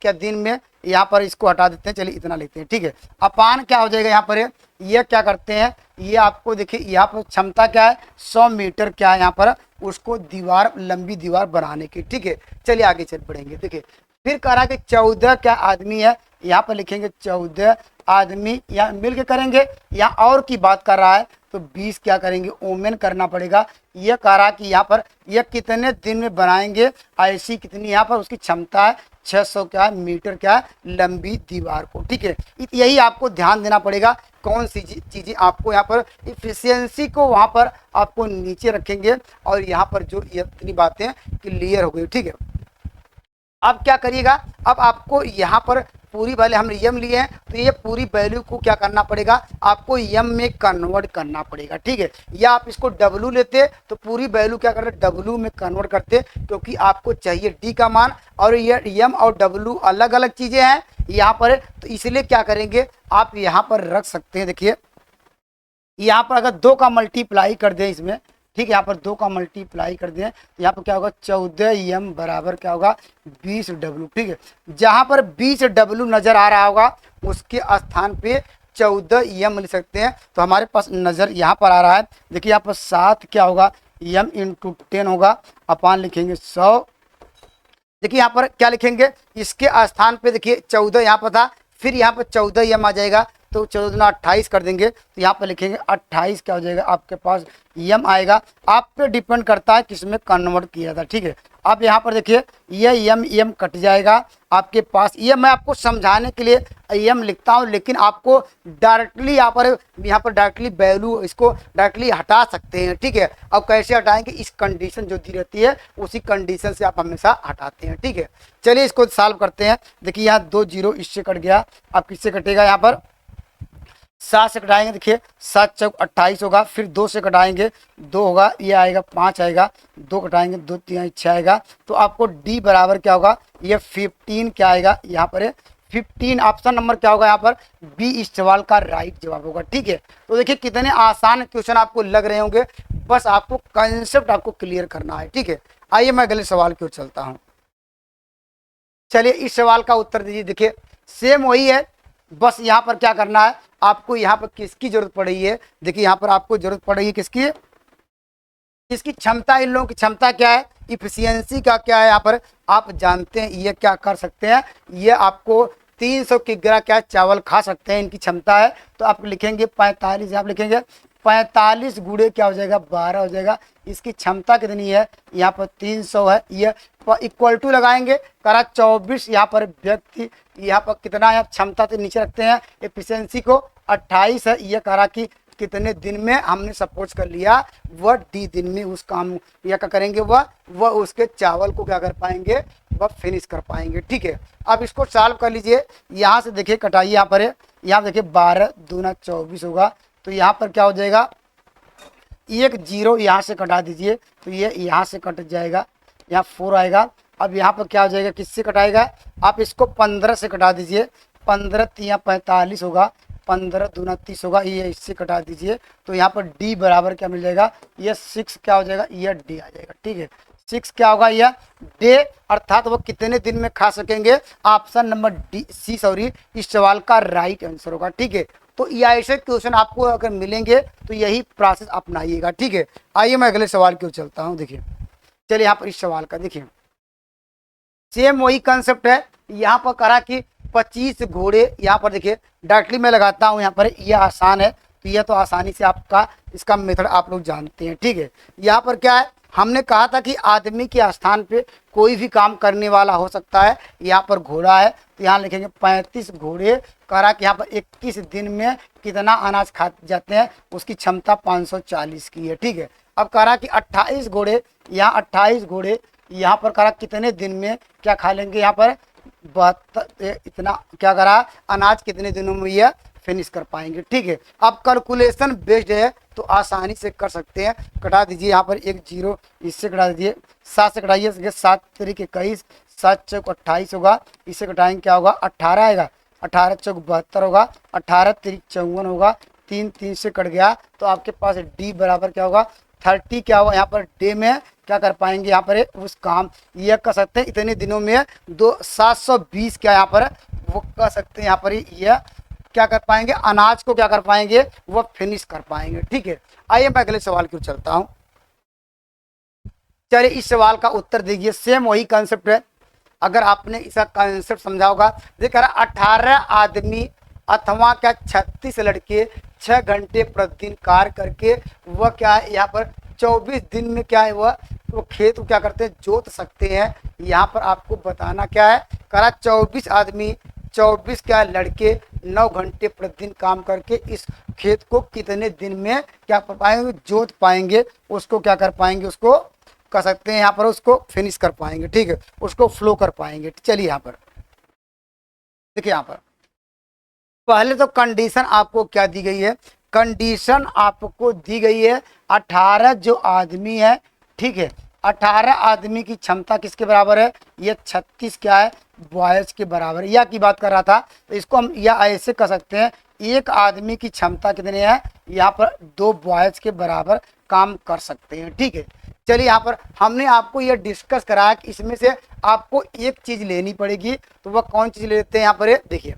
क्या दिन में, यहाँ पर इसको हटा देते हैं, चलिए इतना लेते हैं, ठीक है। अपान क्या हो जाएगा, यहाँ पर ये क्या करते हैं, ये आपको देखिए यहाँ पर क्षमता क्या है 100 मीटर क्या है, यहाँ पर उसको दीवार लंबी दीवार बनाने की, ठीक है। चलिए आगे चल पड़ेंगे। देखिए फिर कह रहा है कि 14 क्या आदमी है, यहाँ पर लिखेंगे 14 आदमी, यहाँ मिल के करेंगे। यहाँ और की बात कर रहा है तो 20 क्या करेंगे ओमेन करना पड़ेगा। यह कह रहा है कि यहाँ पर यह कितने दिन में बनाएंगे, ऐसी कितनी यहाँ पर उसकी क्षमता है 600 क्या मीटर क्या लंबी दीवार को, ठीक है। यही आपको ध्यान देना पड़ेगा, कौन सी चीज़ें आपको यहाँ पर इफिशियंसी को वहाँ पर आपको नीचे रखेंगे, और यहाँ पर जो ये इतनी बातें क्लियर हो गई, ठीक है। अब क्या करिएगा, अब आपको यहाँ पर पूरी वैल्यू हम यम लिए हैं, तो ये पूरी वैल्यू को क्या करना पड़ेगा, आपको यम में कन्वर्ट करना पड़ेगा, ठीक है। या आप इसको W लेते तो पूरी वैल्यू क्या करते W में कन्वर्ट करते, क्योंकि आपको चाहिए D का मान, और ये यम और W अलग अलग चीज़ें हैं यहाँ पर, तो इसलिए क्या करेंगे आप यहाँ पर रख सकते हैं। देखिए यहाँ पर अगर 2 का मल्टीप्लाई कर दें इसमें, ठीक है, यहाँ पर 2 का मल्टीप्लाई कर दें तो यहाँ पर क्या होगा 14M बराबर क्या होगा 20W, ठीक है। जहाँ पर 20W नज़र आ रहा होगा उसके स्थान पे 14M लिख सकते हैं। तो हमारे पास नज़र यहाँ पर आ रहा है, देखिए यहाँ पर 7 क्या होगा M × 10 होगा, अपान लिखेंगे 100। देखिए यहाँ पर क्या लिखेंगे, इसके स्थान पे देखिए 14 यहाँ पर था, फिर यहाँ पर 14M आ जाएगा, तो 14 दूना 28 कर देंगे, तो यहाँ पर लिखेंगे 28 क्या हो जाएगा आपके पास यम आएगा। आप पे डिपेंड करता है किस में कन्वर्ट किया था, ठीक है। अब यहाँ पर देखिए ये यम कट जाएगा आपके पास। ये मैं आपको समझाने के लिए यम लिखता हूँ, लेकिन आपको डायरेक्टली यहाँ पर डायरेक्टली वैल्यू इसको डायरेक्टली हटा सकते हैं, ठीक है। अब कैसे हटाएंगे, इस कंडीशन जो दी रहती है उसी कंडीशन से आप हमेशा हटाते हैं, ठीक है। चलिए इसको सॉल्व करते हैं। देखिए यहाँ 2 जीरो इससे कट गया, अब किससे कटेगा, यहाँ पर 7 से कटाएंगे, देखिए 7 चौक 28 होगा, फिर 2 से कटाएंगे 2 होगा, ये आएगा 5 आएगा, 2 कटाएंगे 2 3 6 आएगा। तो आपको डी बराबर क्या होगा, ये 15 क्या आएगा, यहाँ पर 15 ऑप्शन नंबर क्या होगा, यहाँ पर बी इस सवाल का राइट जवाब होगा, ठीक है। तो देखिए कितने आसान क्वेश्चन आपको लग रहे होंगे, बस आपको कंसेप्ट आपको क्लियर करना है, ठीक है। आइए मैं अगले सवाल की ओर चलता हूँ। चलिए इस सवाल का उत्तर दीजिए। देखिए सेम वही है, बस यहाँ पर क्या करना है आपको, यहाँ पर किसकी जरूरत पड़ रही है, देखिए यहाँ पर आपको जरूरत पड़ रही है किसकी, इसकी क्षमता, इन लोगों की क्षमता क्या है, इफिशियंसी का क्या है, यहाँ पर आप जानते हैं ये क्या कर सकते हैं, ये आपको 300 किग्रा क्या चावल खा सकते हैं, इनकी क्षमता है। तो आप लिखेंगे 45, यहाँ पर लिखेंगे 45 गुणे क्या हो जाएगा 12 हो जाएगा। इसकी क्षमता कितनी है, यहाँ पर 300 है, ये इक्वल टू लगाएंगे, करा 24, यहाँ पर व्यक्ति, यहाँ पर कितना है क्षमता से नीचे रखते हैं, एफिशिएंसी को 28 है, ये करा कि कितने दिन में हमने सपोज कर लिया वह डी दिन में उस काम या क्या करेंगे, वह उसके चावल को क्या कर पाएंगे, वह फिनिश कर पाएंगे, ठीक है। अब इसको सॉल्व कर लीजिए, यहाँ से देखिए कटाइए, यहाँ पर है, यहाँ देखिए 12 दूना 24 होगा, तो यहाँ पर क्या हो जाएगा, एक जीरो यहाँ से कटा दीजिए, तो ये यहाँ से कट जाएगा, यहाँ 4 आएगा। अब यहाँ पर क्या हो जाएगा, किससे कटाएगा, आप इसको 15 से कटा दीजिए, 15 तिया 45 होगा, 15 दूना 30 होगा, ये इससे कटा दीजिए, तो यहाँ पर डी बराबर क्या मिल जाएगा, ये 6 क्या हो जाएगा, ये डी आ जाएगा, ठीक है। 6 क्या होगा, यह डे, अर्थात वो कितने दिन में खा सकेंगे, option number D C sorry इस सवाल का राइट आंसर होगा, ठीक है। तो ये ऐसे क्वेश्चन आपको अगर मिलेंगे तो यही प्रोसेस अपनाइएगा, ठीक है। आइए मैं अगले सवाल की ओर चलता हूँ। देखिए चलिए यहाँ पर इस सवाल का देखिए सेम वही कंसेप्ट है, यहाँ पर करा कि 25 घोड़े, यहाँ पर देखिए डायरेक्टली मैं लगाता हूँ, यहाँ पर यह आसान है, तो यह तो आसानी से आपका इसका मेथड आप लोग जानते हैं, ठीक है। यहाँ पर क्या है, हमने कहा था कि आदमी के स्थान पे कोई भी काम करने वाला हो सकता है, यहाँ पर घोड़ा है, तो यहाँ लिखेंगे 35 घोड़े, करा कि यहाँ पर 21 दिन में कितना अनाज खा जाते हैं, उसकी क्षमता 540 की है, ठीक है। अब करा कि 28 घोड़े, यहाँ 28 घोड़े यहाँ पर करा कितने दिन में क्या खा लेंगे, यहाँ पर 72 इतना क्या करा अनाज कितने दिनों में यह फिनिश कर पाएंगे, ठीक है। अब कैलकुलेशन बेस्ड है तो आसानी से कर सकते हैं, कटा दीजिए, यहाँ पर एक जीरो इससे कटा दीजिए, 7 से कटाइए, 7 तरीक 21, 7 चौक 28 होगा, इससे कटाएंगे क्या होगा 18 आएगा, 18 चौक 72 होगा, 18 तरीक 54 होगा, 3 3 से कट गया, तो आपके पास डी बराबर क्या होगा 30 क्या होगा, यहाँ पर डे में क्या कर पाएंगे, यहाँ पर उस काम ये कर सकते हैं इतने दिनों में 720 क्या यहाँ पर वो कर सकते हैं, यहाँ पर यह क्या कर पाएंगे, अनाज को क्या कर पाएंगे, वो फिनिश कर पाएंगे, ठीक है। आइए मैं अगले सवाल की ओर चलता हूं। चलिए इस सवाल का उत्तर दीजिए, सेम वही कंसेप्ट है, अगर आपने इसका कंसेप्ट समझा होगा। देखिए 18 आदमी अथवा क्या 36 लड़के 6 घंटे प्रतिदिन कार्य करके वह क्या है, यहाँ पर 24 दिन में क्या है वो खेत को क्या करते हैं, जोत सकते हैं। यहाँ पर आपको बताना क्या है, करा 24 आदमी 24 क्या लड़के 9 घंटे प्रतिदिन काम करके इस खेत को कितने दिन में क्या कर पाएंगे, जोत पाएंगे, उसको क्या कर पाएंगे, उसको कर सकते हैं यहाँ पर उसको फिनिश कर पाएंगे, ठीक है, उसको फ्लो कर पाएंगे। चलिए यहाँ पर देखिए, यहाँ पर पहले तो कंडीशन आपको क्या दी गई है, कंडीशन आपको दी गई है 18 जो आदमी है, ठीक है, 18 आदमी की क्षमता किसके बराबर है, ये 36 क्या है बॉयज के बराबर, या की बात कर रहा था, तो इसको हम या ऐसे कर सकते हैं, एक आदमी की क्षमता कितनी है, यहाँ पर 2 बॉयज के बराबर काम कर सकते हैं, ठीक है। चलिए यहाँ पर हमने आपको यह डिस्कस कराया कि इसमें से आपको एक चीज लेनी पड़ेगी, तो वह कौन चीज लेते हैं, यहाँ पर देखिए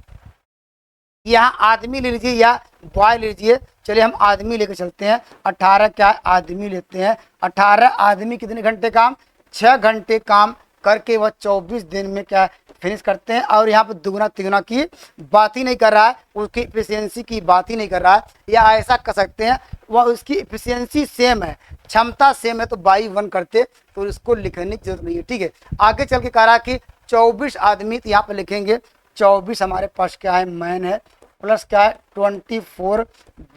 यहाँ आदमी ले लीजिए या बॉय ले लीजिए। चलिए हम आदमी लेकर चलते हैं, 18 क्या आदमी लेते हैं, 18 आदमी कितने घंटे काम, 6 घंटे काम करके वह 24 दिन में क्या फिनिश करते हैं। और यहाँ पर दुगुना तिगुना की बात ही नहीं कर रहा है, उसकी इफिशियंसी की बात ही नहीं कर रहा है, या ऐसा कर सकते हैं वह उसकी इफिशियंसी सेम है, क्षमता सेम है, तो बाई 1 करते तो इसको लिखने की जरूरत नहीं है। ठीक है, आगे चल के कह रहा कि 24 आदमी, तो यहाँ पर लिखेंगे 24 हमारे पास क्या है, मैन है, प्लस क्या है 24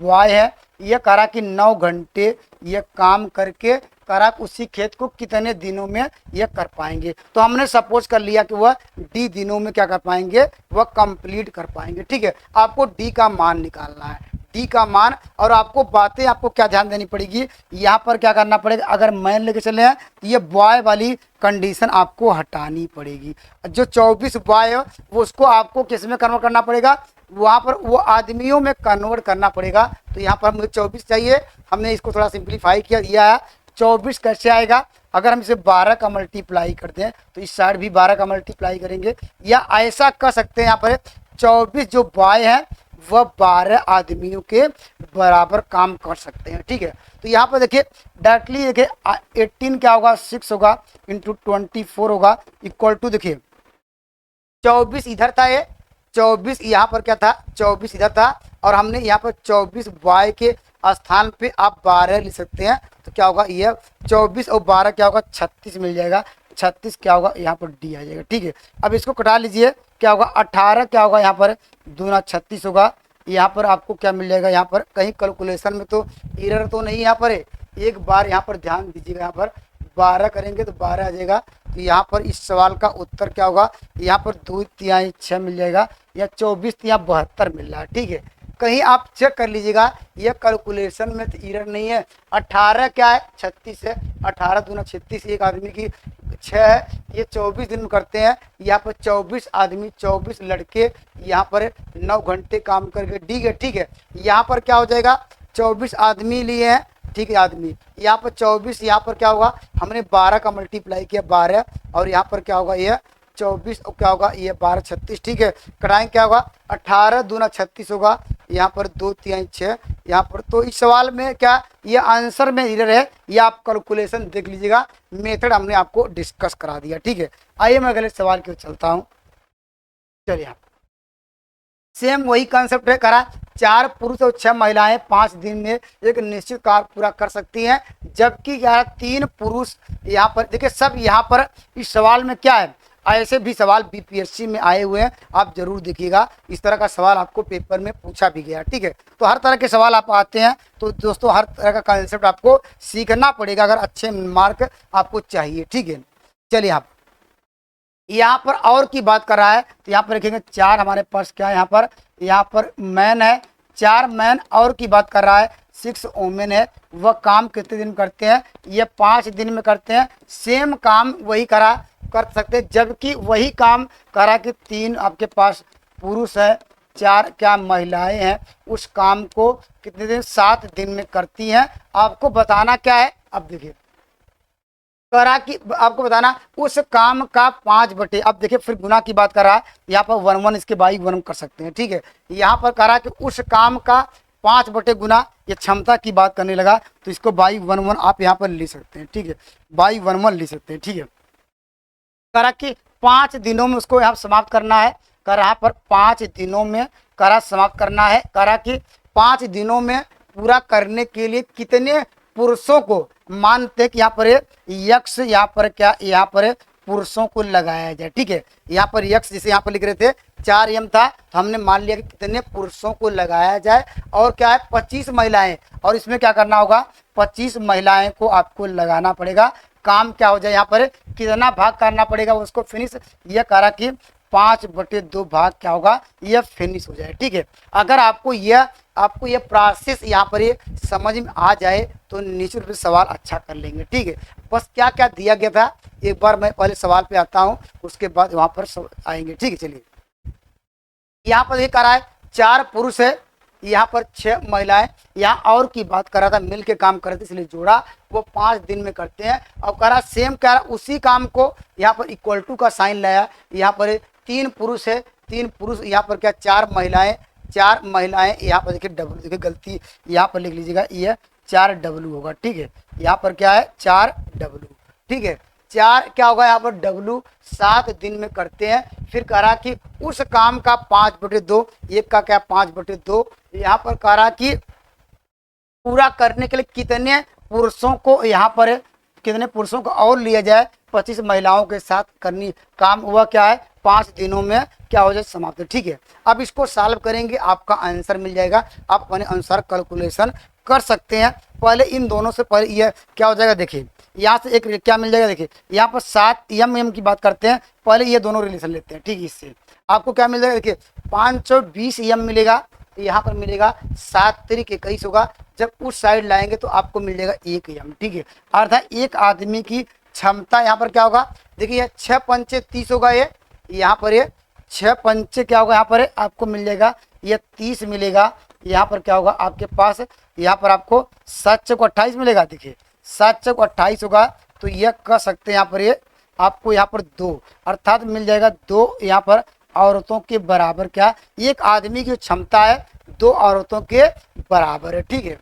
बॉय है। ये कह रहा कि 9 घंटे ये काम करके करा उसी खेत को कितने दिनों में ये कर पाएंगे। तो हमने सपोज कर लिया कि वह डी दिनों में क्या कर पाएंगे, वह कंप्लीट कर पाएंगे। ठीक है, आपको डी का मान निकालना है, डी का मान। और आपको बातें आपको क्या ध्यान देनी पड़ेगी, यहाँ पर क्या करना पड़ेगा, अगर मैन लेके चले हैं तो ये बॉय वाली कंडीशन आपको हटानी पड़ेगी। जो 24 बॉय है वो उसको आपको किस में कन्वर्ट करना पड़ेगा, वहाँ पर वो आदमियों में कन्वर्ट करना पड़ेगा। तो यहाँ पर मुझे 24 चाहिए, हमने इसको थोड़ा सिंप्लीफाई किया है। 24 कैसे आएगा, अगर हम इसे 12 का मल्टीप्लाई करते हैं तो इस साइड भी 12 का मल्टीप्लाई करेंगे, या ऐसा कर सकते हैं यहाँ पर 24 जो बॉय है वह 12 आदमियों के बराबर काम कर सकते हैं। ठीक है, तो यहाँ पर देखिए डायरेक्टली देखिए 18 क्या होगा, 6 होगा इंटू 24 होगा इक्वल टू, देखिए 24 इधर था, ये 24 यहाँ पर क्या था, 24 इधर था, और हमने यहाँ पर 24 बॉय के स्थान पे आप 12 लिख सकते हैं। तो क्या होगा, ये 24 और 12 क्या होगा, 36 मिल जाएगा। 36 क्या होगा, यहाँ पर डी आ जाएगा। ठीक है, अब इसको कटा लीजिए, क्या होगा 18 क्या होगा, यहाँ पर दूना 36 होगा। यहाँ पर आपको क्या मिल जाएगा, यहाँ पर कहीं कैलकुलेशन में तो एरर तो नहीं यहाँ पर है, एक बार यहाँ पर ध्यान दीजिएगा, यहाँ पर 12 करेंगे तो 12 आ जाएगा। तो यहाँ पर इस सवाल का उत्तर क्या होगा, यहाँ पर 2 तिहाई 6 मिल जाएगा, या 24 तिहाई 72 मिल रहा है। ठीक है, कहीं आप चेक कर लीजिएगा, यह कैलकुलेशन में तो एरर नहीं है। 18 क्या है, 36 है, 18 दूना 36, एक आदमी की 6 है, ये 24 दिन में करते हैं। यहाँ पर 24 आदमी 24 लड़के यहाँ पर 9 घंटे काम करके डी है। ठीक है, यहाँ पर क्या हो जाएगा, 24 आदमी लिए हैं, ठीक है आदमी, यहाँ पर 24, यहाँ पर क्या होगा, हमने 12 का मल्टीप्लाई किया 12, और यहाँ पर क्या होगा, ये 24 और क्या होगा, ये 12 36। ठीक है, कराएंगे क्या होगा, 18 दूना 36 होगा, यहाँ पर 2 तिहाई 6 यहाँ पर। तो इस सवाल में क्या, ये आंसर में एरर है, ये आप कैलकुलेशन देख लीजिएगा, मेथड हमने आपको डिस्कस करा दिया। ठीक है, आइए मैं अगले सवाल की ओर चलता हूँ। चलिए, आप सेम वही कंसेप्ट है, करा 4 पुरुष और 6 महिलाएं 5 दिन में एक निश्चित कार्य पूरा कर सकती हैं, जबकि 3 पुरुष यहाँ पर, देखिए सब यहाँ पर इस सवाल में क्या है, ऐसे भी सवाल बीपीएससी में आए हुए हैं, आप जरूर देखिएगा, इस तरह का सवाल आपको पेपर में पूछा भी गया। ठीक है, तो हर तरह के सवाल आप आते हैं, तो दोस्तों हर तरह का कंसेप्ट आपको सीखना पड़ेगा अगर अच्छे मार्क आपको चाहिए। ठीक है, चलिए आप यहाँ पर और की बात कर रहा है, तो यहाँ पर देखेंगे 4 हमारे पास क्या है, यहाँ पर मैन है, 4 मैन, और की बात कर रहा है 6 वोमेन है। वह काम कितने दिन करते हैं, ये 5 दिन में करते हैं। सेम काम वही कर सकते हैं, जबकि वही काम करा कि 3 आपके पास पुरुष है, 4 क्या महिलाएं हैं, उस काम को कितने दिन, 7 दिन में करती हैं। आपको बताना क्या है, अब देखिए करा कि आपको बताना उस काम का 5 बटे, अब देखिए फिर गुना की बात कर रहा है, यहाँ पर 1 1 इसके बाई 1 कर सकते हैं। ठीक है, यहाँ पर करा कि उस काम का 5 बटे गुना, ये क्षमता की बात करने लगा, तो इसको बाई 1 1 आप यहाँ पर लिख सकते हैं। ठीक है, बाई 1 1 लिख सकते हैं। ठीक है, करा कि 5 दिनों में उसको यहाँ समाप्त करना है, करा यहाँ पर 5 दिनों में करा समाप्त करना है। करा कि 5 दिनों में पूरा करने के लिए कितने पुरुषों को, मानते कि यहाँ पर यक्ष, यहाँ पर क्या, यहाँ पर पुरुषों को लगाया जाए। ठीक है, यहाँ पर यक्ष जिसे यहाँ पर लिख रहे थे 4 यम था, तो हमने मान लिया कि कितने पुरुषों को लगाया जाए, और क्या है 25 महिलाएं, और इसमें क्या करना होगा, 25 महिलाएं को आपको लगाना पड़ेगा। काम क्या हो जाए, यहाँ पर कितना भाग करना पड़ेगा उसको फिनिश, यह करा कि 5 बटे 2 भाग क्या होगा, यह फिनिश हो जाए। ठीक है, अगर आपको यह प्रोसेस यहाँ पर ये समझ में आ जाए तो निश्चित रूप से सवाल अच्छा कर लेंगे। ठीक है, बस क्या क्या दिया गया था, एक बार मैं पहले सवाल पे आता हूँ, उसके बाद वहाँ पर आएंगे। ठीक है, चलिए यहाँ पर ये करा है 4 पुरुष है, यहाँ पर 6 महिलाएं, यहाँ और की बात कर रहा था, मिल के काम करते इसलिए जोड़ा, वो 5 दिन में करते हैं। और करा सेम क्या रहा, उसी काम को यहाँ पर इक्वल टू का साइन लाया, यहाँ पर 3 पुरुष है, 3 पुरुष, यहाँ पर क्या 4 महिलाएं, 4 महिलाएं, यहाँ पर देखिए डब्ल्यू, देखिए गलती यहाँ पर लिख लीजिएगा, ये 4 डब्ल्यू होगा। ठीक है, यहाँ पर क्या है 4 डब्ल्यू। ठीक है, 4 क्या होगा यहाँ पर डब्लू 7 दिन में करते हैं। फिर कह रहा कि उस काम का 5/2, एक का क्या 5/2, यहाँ पर कह रहा कि पूरा करने के लिए कितने पुरुषों को यहाँ पर कितने पुरुषों को और लिया जाए, 25 महिलाओं के साथ करनी काम हुआ क्या है 5 दिनों में क्या हो जाए समाप्त। ठीक है, अब इसको सॉल्व करेंगे, आपका आंसर मिल जाएगा, आप अपने अनुसार कैलकुलेशन कर सकते हैं। पहले इन दोनों से पहले ये क्या हो जाएगा, देखिए यहाँ से एक क्या मिल जाएगा, देखिए यहाँ पर 7 एम की बात करते हैं, पहले ये दोनों रिलेशन लेते हैं। ठीक है, इससे आपको क्या मिल जाएगा, देखिए 520 एम मिलेगा, यहाँ पर मिलेगा 7 तिरिक 21 होगा, जब उस साइड लाएंगे तो आपको मिल जाएगा 1 एम। ठीक है, अर्थात एक आदमी की क्षमता यहाँ पर क्या होगा, देखिए 6 पंचे 30 होगा, ये यहाँ पर ये 6 पंचे क्या होगा, यहाँ पर आपको मिल जाएगा ये 30 मिलेगा। यहाँ पर क्या होगा आपके पास, यहाँ पर आपको 7 चौक 28 मिलेगा, देखिए 7 चौक 28 होगा, तो यह कह सकते हैं यहाँ पर ये आपको यहाँ पर 2 अर्थात मिल जाएगा 2 यहाँ पर औरतों के बराबर, क्या एक आदमी की क्षमता है 2 औरतों के बराबर है। ठीक है,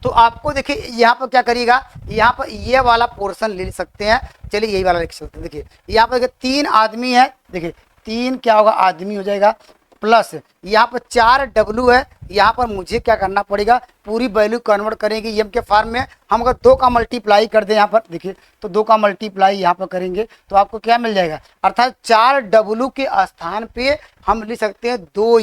तो आपको देखिए यहाँ पर क्या करिएगा, यहाँ पर ये वाला पोर्शन ले सकते हैं, चलिए यही वाला लिख सकते हैं। देखिए यहाँ पर देखिए 3 आदमी है, देखिए 3 क्या होगा आदमी हो जाएगा, प्लस यहाँ पर 4 डब्लू है, यहाँ पर मुझे क्या करना पड़ेगा, पूरी वैल्यू कन्वर्ट करेंगे एम के फॉर्म में। हम अगर 2 का मल्टीप्लाई कर दें यहाँ पर, देखिए तो 2 का मल्टीप्लाई यहाँ पर करेंगे तो आपको क्या मिल जाएगा, अर्थात 4 डब्लू के स्थान पे हम लिख सकते हैं 2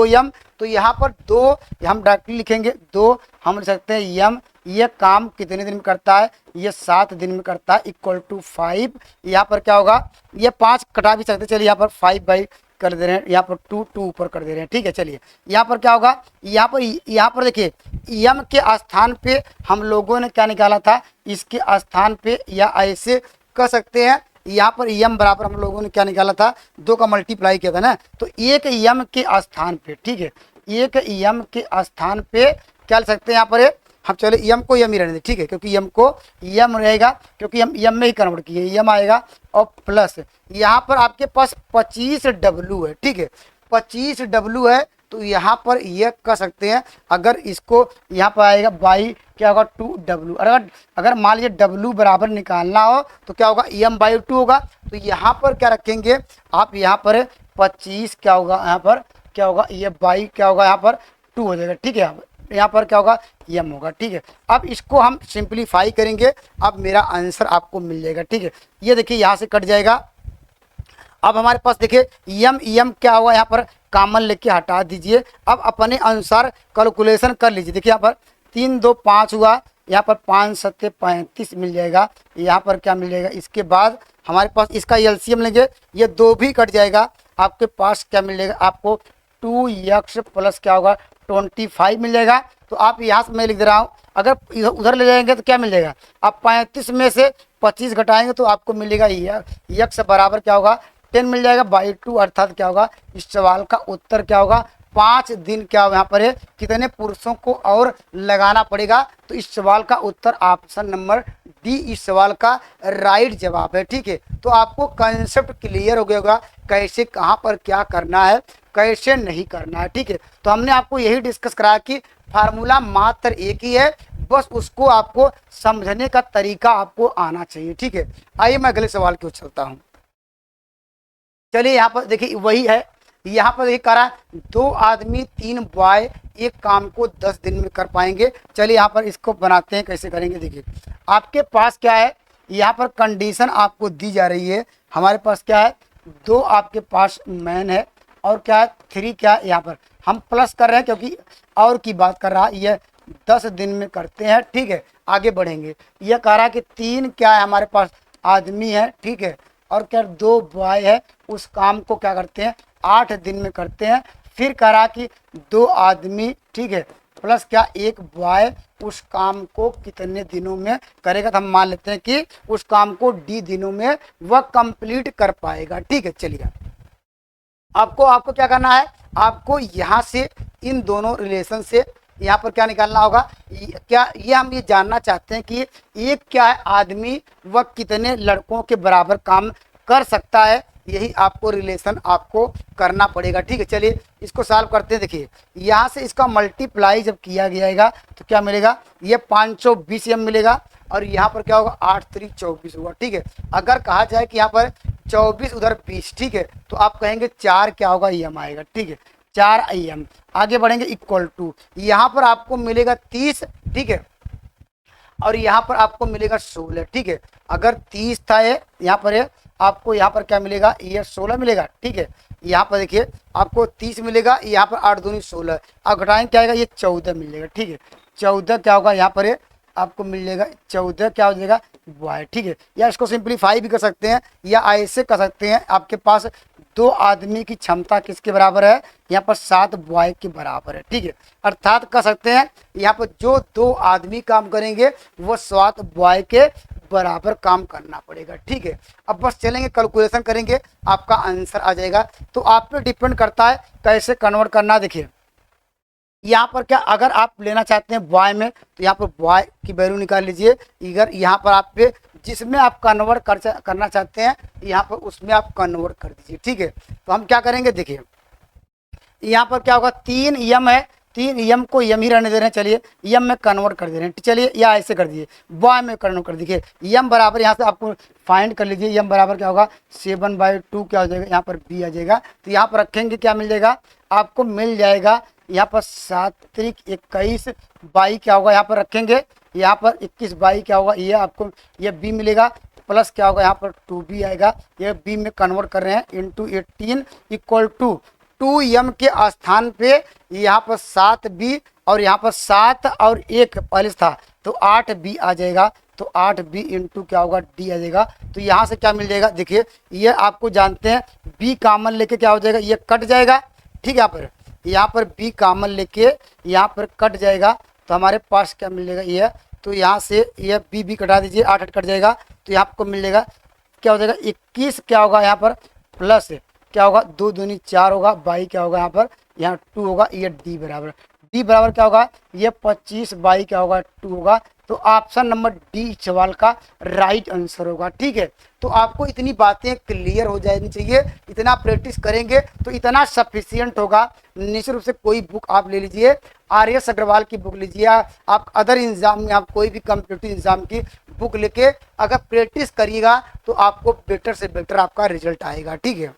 एम। तो यहाँ पर 2 हम डायरेक्टली लिखेंगे, 2 हम लिख सकते हैं एम। ये काम कितने दिन में करता है, ये 7 दिन में करता है, इक्वल टू 5। यहाँ पर क्या होगा, ये 5 कटा भी सकते, चलिए यहाँ पर 5 कर दे रहे हैं, यहाँ पर 2 ऊपर कर दे रहे हैं। ठीक है, चलिए यहाँ पर क्या होगा, यहाँ पर देखिए यम के स्थान पे हम लोगों ने क्या निकाला था, इसके स्थान पे या ऐसे कह सकते हैं, यहाँ पर यम बराबर हम लोगों ने क्या निकाला था, 2 का मल्टीप्लाई किया था ना, तो 1 यम के स्थान पे, ठीक है 1 यम के स्थान पे क्या लिख सकते हैं, यहाँ पर हम चले यम को यम ही रहने दें। ठीक है, क्योंकि यम को यम रहेगा, क्योंकि हम यम में ही कन्वर्ट किए, यम आएगा, और प्लस यहाँ पर आपके पास 25 डब्लू है। ठीक है, 25 डब्लू है, तो यहाँ पर ये कह सकते हैं, अगर इसको यहाँ पर आएगा बाई क्या होगा 2 डब्लू। अगर मान लीजिए डब्लू बराबर निकालना हो तो क्या होगा एम बाई 2 होगा, तो यहाँ पर क्या रखेंगे आप, यहाँ पर 25 क्या होगा, यहाँ पर क्या होगा, ये बाई क्या होगा, यहाँ पर 2 हो जाएगा। ठीक है, यहाँ पर क्या होगा यम होगा। ठीक है, अब इसको हम सिंप्लीफाई करेंगे, अब मेरा आंसर आपको मिल जाएगा। ठीक है, ये देखिए यहाँ से कट जाएगा, अब हमारे पास देखिए यम क्या हुआ, यहाँ पर कॉमन लेके हटा दीजिए, अब अपने अनुसार कैलकुलेशन कर लीजिए। देखिए यहाँ पर 3 2 5 हुआ, यहाँ पर 5 7 35 मिल जाएगा, यहाँ पर क्या मिल जाएगा, इसके बाद हमारे पास इसका एलसीएम लेंगे, ये 2 भी कट जाएगा, आपके पास क्या मिल जाएगा, आपको 2x प्लस क्या होगा 25 मिल जाएगा। तो आप यहाँ से मैं लिख दे रहा हूँ, अगर उधर ले जाएंगे तो क्या मिल जाएगा, आप 35 में से 25 घटाएंगे तो आपको मिलेगा x बराबर क्या होगा 10 मिल जाएगा बाई 2, अर्थात क्या होगा इस सवाल का उत्तर क्या होगा 5 दिन क्या होगा, यहाँ पर है कितने पुरुषों को और लगाना पड़ेगा। तो इस सवाल का उत्तर ऑप्शन नंबर डी इस सवाल का राइट जवाब है। ठीक है, तो आपको कंसेप्ट क्लियर हो गया होगा, कैसे कहाँ पर क्या करना है, कैसे नहीं करना है। ठीक है, तो हमने आपको यही डिस्कस कराया कि फार्मूला मात्र एक ही है, बस उसको आपको समझने का तरीका आपको आना चाहिए। ठीक है, आइए मैं अगले सवाल की ओर चलता हूँ। चलिए यहाँ पर देखिए वही है, यहाँ पर देखिए करा 2 आदमी 3 बॉय एक काम को 10 दिन में कर पाएंगे। चलिए यहाँ पर इसको बनाते हैं, कैसे करेंगे। देखिए आपके पास क्या है, यहाँ पर कंडीशन आपको दी जा रही है, हमारे पास क्या है 2 आपके पास मैन है, और क्या है 3 क्या है, यहाँ पर हम प्लस कर रहे हैं क्योंकि और की बात कर रहा है, ये 10 दिन में करते हैं। ठीक है, आगे बढ़ेंगे, यह कह रहा है कि 3 क्या है हमारे पास आदमी है, ठीक है, और क्या 2 बॉय है, उस काम को क्या करते हैं 8 दिन में करते हैं। फिर कह रहा कि 2 आदमी, ठीक है, प्लस क्या 1 बॉय उस काम को कितने दिनों में करेगा, तो हम मान लेते हैं कि उस काम को डी दिनों में वह कंप्लीट कर पाएगा। ठीक है, चलिए आपको क्या करना है, आपको यहाँ से इन दोनों रिलेशन से यहाँ पर क्या निकालना होगा, क्या ये हम ये जानना चाहते हैं कि एक क्या है आदमी वह कितने लड़कों के बराबर काम कर सकता है, यही आपको रिलेशन आपको करना पड़ेगा। ठीक है, चलिए इसको सॉल्व करते हैं। देखिए यहाँ से इसका मल्टीप्लाई जब किया जाएगा तो क्या मिलेगा, ये 520 एम मिलेगा, और यहाँ पर क्या होगा 8 3 24 होगा, ठीक है। अगर कहा जाए कि यहाँ पर 24 उधर 20, ठीक है, तो आप कहेंगे 4 क्या होगा EM आएगा, ठीक है, 4 EM। आगे बढ़ेंगे इक्वल टू, यहाँ पर आपको मिलेगा 30, ठीक है, और यहाँ पर आपको मिलेगा 16, ठीक है। अगर 30 था ये, यहाँ पर है, आपको यहाँ पर क्या मिलेगा, ये 16 मिलेगा, ठीक है। यहाँ पर देखिए आपको 30 मिलेगा, यहाँ पर 8 दूनी 16, अब घटाएंगे क्या आएगा, ये 14 मिलेगा, ठीक है। 14 क्या होगा यहाँ पर है, आपको मिल जाएगा 14 क्या हो जाएगा वाई, ठीक है। या इसको सिंप्लीफाई भी कर सकते हैं या ऐसे कर सकते हैं, आपके पास 2 आदमी की क्षमता किसके बराबर है, यहाँ पर 7 बॉय के बराबर है, ठीक है। अर्थात कह सकते हैं यहाँ पर जो 2 आदमी काम करेंगे वो 7 बॉय के बराबर काम करना पड़ेगा, ठीक है। अब बस चलेंगे कैलकुलेशन करेंगे, आपका आंसर आ जाएगा। तो आप पे डिपेंड करता है कैसे कन्वर्ट करना। देखिए यहाँ पर क्या, अगर आप लेना चाहते हैं बॉय में तो यहाँ पर बॉय की वैल्यू निकाल लीजिए, इधर यहाँ पर आप पे जिसमें आप कन्वर्ट करना चाहते हैं यहाँ पर उसमें आप कन्वर्ट कर दीजिए, ठीक है। तो हम क्या करेंगे, देखिए यहाँ पर क्या होगा 3 EM है, 3 EM को EM ही रहने दे रहे हैं, चलिए EM में कन्वर्ट कर दे रहे हैं, चलिए या ऐसे कर दीजिए बॉय में कन्वर्ट कर दीजिए। EM बराबर यहाँ से आपको फाइंड कर लीजिए, EM बराबर क्या होगा 7/2 क्या हो जाएगा, यहाँ पर B आ जाएगा। तो यहाँ पर रखेंगे क्या मिल जाएगा, आपको मिल जाएगा यहाँ पर 7 त्रिक 21 बाई क्या होगा, यहाँ पर रखेंगे, यहाँ पर 21 बाई क्या होगा, ये आपको ये B मिलेगा, प्लस क्या होगा यहाँ पर 2B आएगा, ये B में कन्वर्ट कर रहे हैं इंटू 18 इक्वल टू 2M के स्थान पे यहाँ पर 7B और यहाँ पर 7 और 1 पहले था तो 8B आ जाएगा। तो 8B इंटू क्या होगा D आ जाएगा। तो यहाँ से क्या मिल जाएगा, देखिए ये आपको जानते हैं B कॉमन लेके क्या हो जाएगा, ये कट जाएगा, ठीक है। यहाँ पर B कॉमन लेके यहाँ पर कट जाएगा तो हमारे पास क्या मिल जाएगा ये, तो यहाँ से ये B कटा दीजिए, 8 8 कट जाएगा तो यहाँ आपको मिल जाएगा क्या हो जाएगा 21 क्या होगा यहाँ पर प्लस क्या होगा 2 दूनी 4 होगा, बाई क्या होगा यहाँ पर, यहाँ 2 होगा, ये D बराबर क्या होगा, ये 25 बाई क्या होगा 2 होगा। तो ऑप्शन नंबर डी सवाल का राइट आंसर होगा, ठीक है। तो आपको इतनी बातें क्लियर हो जानी चाहिए, इतना प्रैक्टिस करेंगे तो इतना सफिशियंट होगा। निश्चित रूप से कोई बुक आप ले लीजिए, RS अग्रवाल की बुक लीजिए, आप अदर एग्जाम में आप कोई भी कॉम्पिटिटिव एग्जाम की बुक लेके अगर प्रैक्टिस करिएगा तो आपको बेटर से बेटर आपका रिजल्ट आएगा, ठीक है।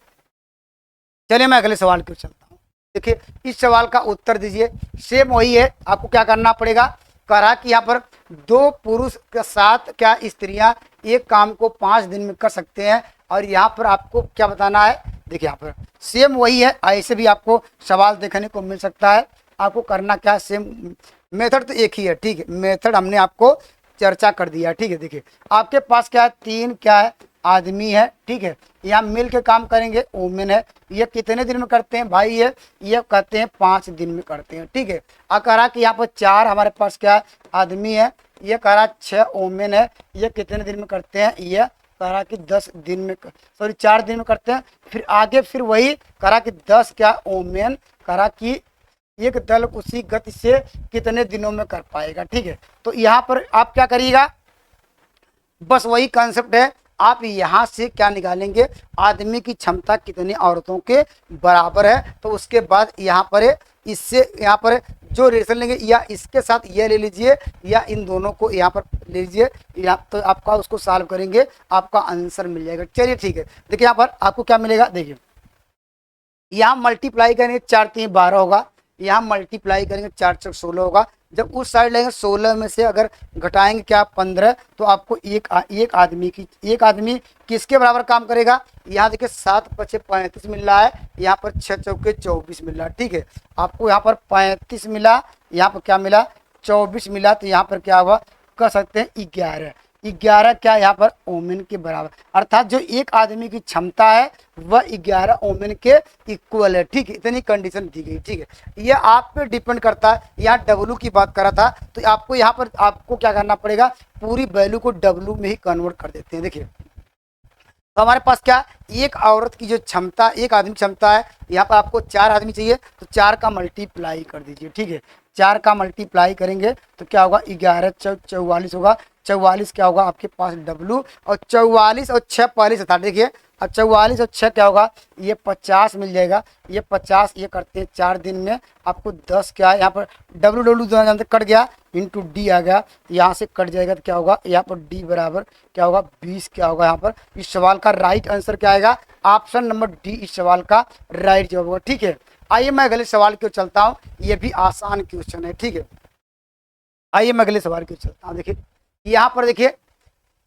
चलिए मैं अगले सवाल की ओर चलता हूँ। देखिए इस सवाल का उत्तर दीजिए, सेम वही है, आपको क्या करना पड़ेगा, कहा कि यहाँ पर 2 पुरुष के साथ क्या स्त्रियां एक काम को 5 दिन में कर सकते हैं, और यहाँ पर आपको क्या बताना है। देखिए यहाँ पर सेम वही है, ऐसे भी आपको सवाल देखने को मिल सकता है। आपको करना क्या है, सेम मेथड तो एक ही है, ठीक है, मेथड हमने आपको चर्चा कर दिया, ठीक है। देखिए आपके पास क्या है, 3 क्या है आदमी है, ठीक है, यहाँ मिल के काम करेंगे, वोमेन है। ये कितने दिन में करते हैं भाई, ये कहते हैं 5 दिन में करते हैं, ठीक है। कह रहा कि यहाँ पर 4 हमारे पास क्या आदमी है, ये कह रहा 6 वोमेन है, ये कितने दिन में करते हैं, ये कह रहा कि 10 दिन में, सॉरी 4 दिन में करते हैं। फिर आगे फिर वही कह रहा कि 10 क्या वोमेन, कह रहा कि एक दल उसी गति से कितने दिनों में कर पाएगा, ठीक है। तो यहाँ पर आप क्या करिएगा, बस वही कॉन्सेप्ट है, आप यहाँ से क्या निकालेंगे, आदमी की क्षमता कितनी औरतों के बराबर है। तो उसके बाद यहाँ पर इससे यहाँ पर जो रिलेशन लेंगे, या इसके साथ ये ले लीजिए या इन दोनों को यहाँ पर ले लीजिए, यहाँ तो आपका उसको सॉल्व करेंगे, आपका आंसर मिल जाएगा। चलिए ठीक है, देखिए यहाँ पर आपको क्या मिलेगा, देखिए यहाँ मल्टीप्लाई करेंगे 4 3 12 होगा, यहाँ मल्टीप्लाई करेंगे 4 4 16 होगा। जब उस साइड लेंगे 16 में से अगर घटाएंगे क्या 15, तो आपको एक आदमी किसके बराबर काम करेगा। यहाँ देखिए 7 5 35 मिल रहा है, यहाँ पर 6 चौके 24 मिल रहा है, ठीक है। आपको यहाँ पर 35 मिला, यहाँ पर क्या मिला 24 मिला, तो यहाँ पर क्या हुआ कह सकते हैं 11 क्या यहाँ पर ओमेन के बराबर, अर्थात जो एक आदमी की क्षमता है वह 11 ओमेन के इक्वल है, ठीक है। इतनी कंडीशन दी गई, ठीक है। यह आप पे डिपेंड करता है, यहाँ डब्लू की बात करा था तो आपको यहाँ पर आपको क्या करना पड़ेगा, पूरी वैल्यू को डब्लू में ही कन्वर्ट कर देते हैं। देखिए तो हमारे पास क्या, एक औरत की जो क्षमता, एक आदमी क्षमता है, यहाँ पर आपको 4 आदमी चाहिए तो 4 का मल्टीप्लाई कर दीजिए, ठीक है। 4 का मल्टीप्लाई करेंगे तो क्या होगा 11 44 होगा, 44 क्या होगा आपके पास डब्लू, और 44 और 6 45 था, देखिए और 44 और 6 क्या होगा, ये 50 मिल जाएगा। ये 50 ये करते हैं 4 दिन में, आपको 10 क्या है यहाँ पर डब्ल्यू डब्ल्यू जानते कट गया, इंटू डी आ गया, यहाँ से कट जाएगा तो क्या होगा यहाँ पर डी बराबर क्या होगा 20 क्या होगा यहाँ पर। इस सवाल का राइट आंसर क्या आएगा, ऑप्शन नंबर डी इस सवाल का राइट जवाब होगा। ठीक है, आइए मैं अगले सवाल की ओर चलता हूँ, ये भी आसान क्वेश्चन है। ठीक है, आइए मैं अगले सवाल की ओर चलता हूँ। देखिए यहाँ पर देखिए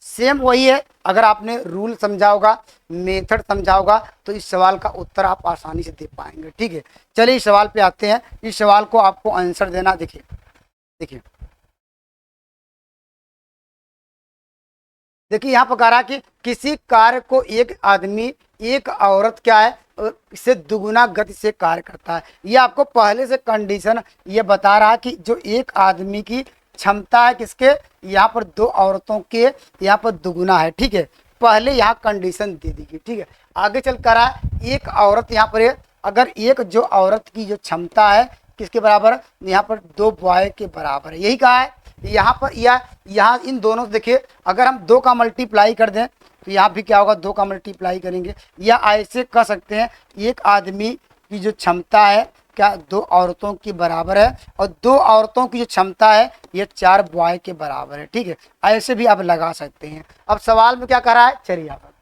सेम वही है, अगर आपने रूल समझा होगा, मेथड समझा होगा, तो इस सवाल का उत्तर आप आसानी से दे पाएंगे। ठीक है, चलिए इस सवाल पे आते हैं। इस सवाल को आपको आंसर देना, देखिए देखिए देखिए यहाँ पर कह रहा है कि किसी कार्य को एक आदमी एक औरत क्या है इससे दुगुना गति से कार्य करता है। ये आपको पहले से कंडीशन ये बता रहा है कि जो एक आदमी की क्षमता है किसके, यहाँ पर 2 औरतों के यहाँ पर दुगुना है। ठीक है, पहले यहाँ कंडीशन दे दी गई। ठीक है, आगे चल कर रहा है एक औरत यहाँ पर है, अगर एक जो औरत की जो क्षमता है किसके बराबर, यहाँ पर 2 बॉय के बराबर है, यही कहा है यहाँ पर। या यहाँ इन दोनों से देखिए अगर हम 2 का मल्टीप्लाई कर दें तो यहाँ भी क्या होगा 2 का मल्टीप्लाई करेंगे। या ऐसे कह सकते हैं एक आदमी की जो क्षमता है क्या 2 औरतों के बराबर है, और 2 औरतों की जो क्षमता है ये 4 बॉय के बराबर है। ठीक है, ऐसे भी आप लगा सकते हैं। अब सवाल में क्या कर रहा है, चलिए यहाँ पर,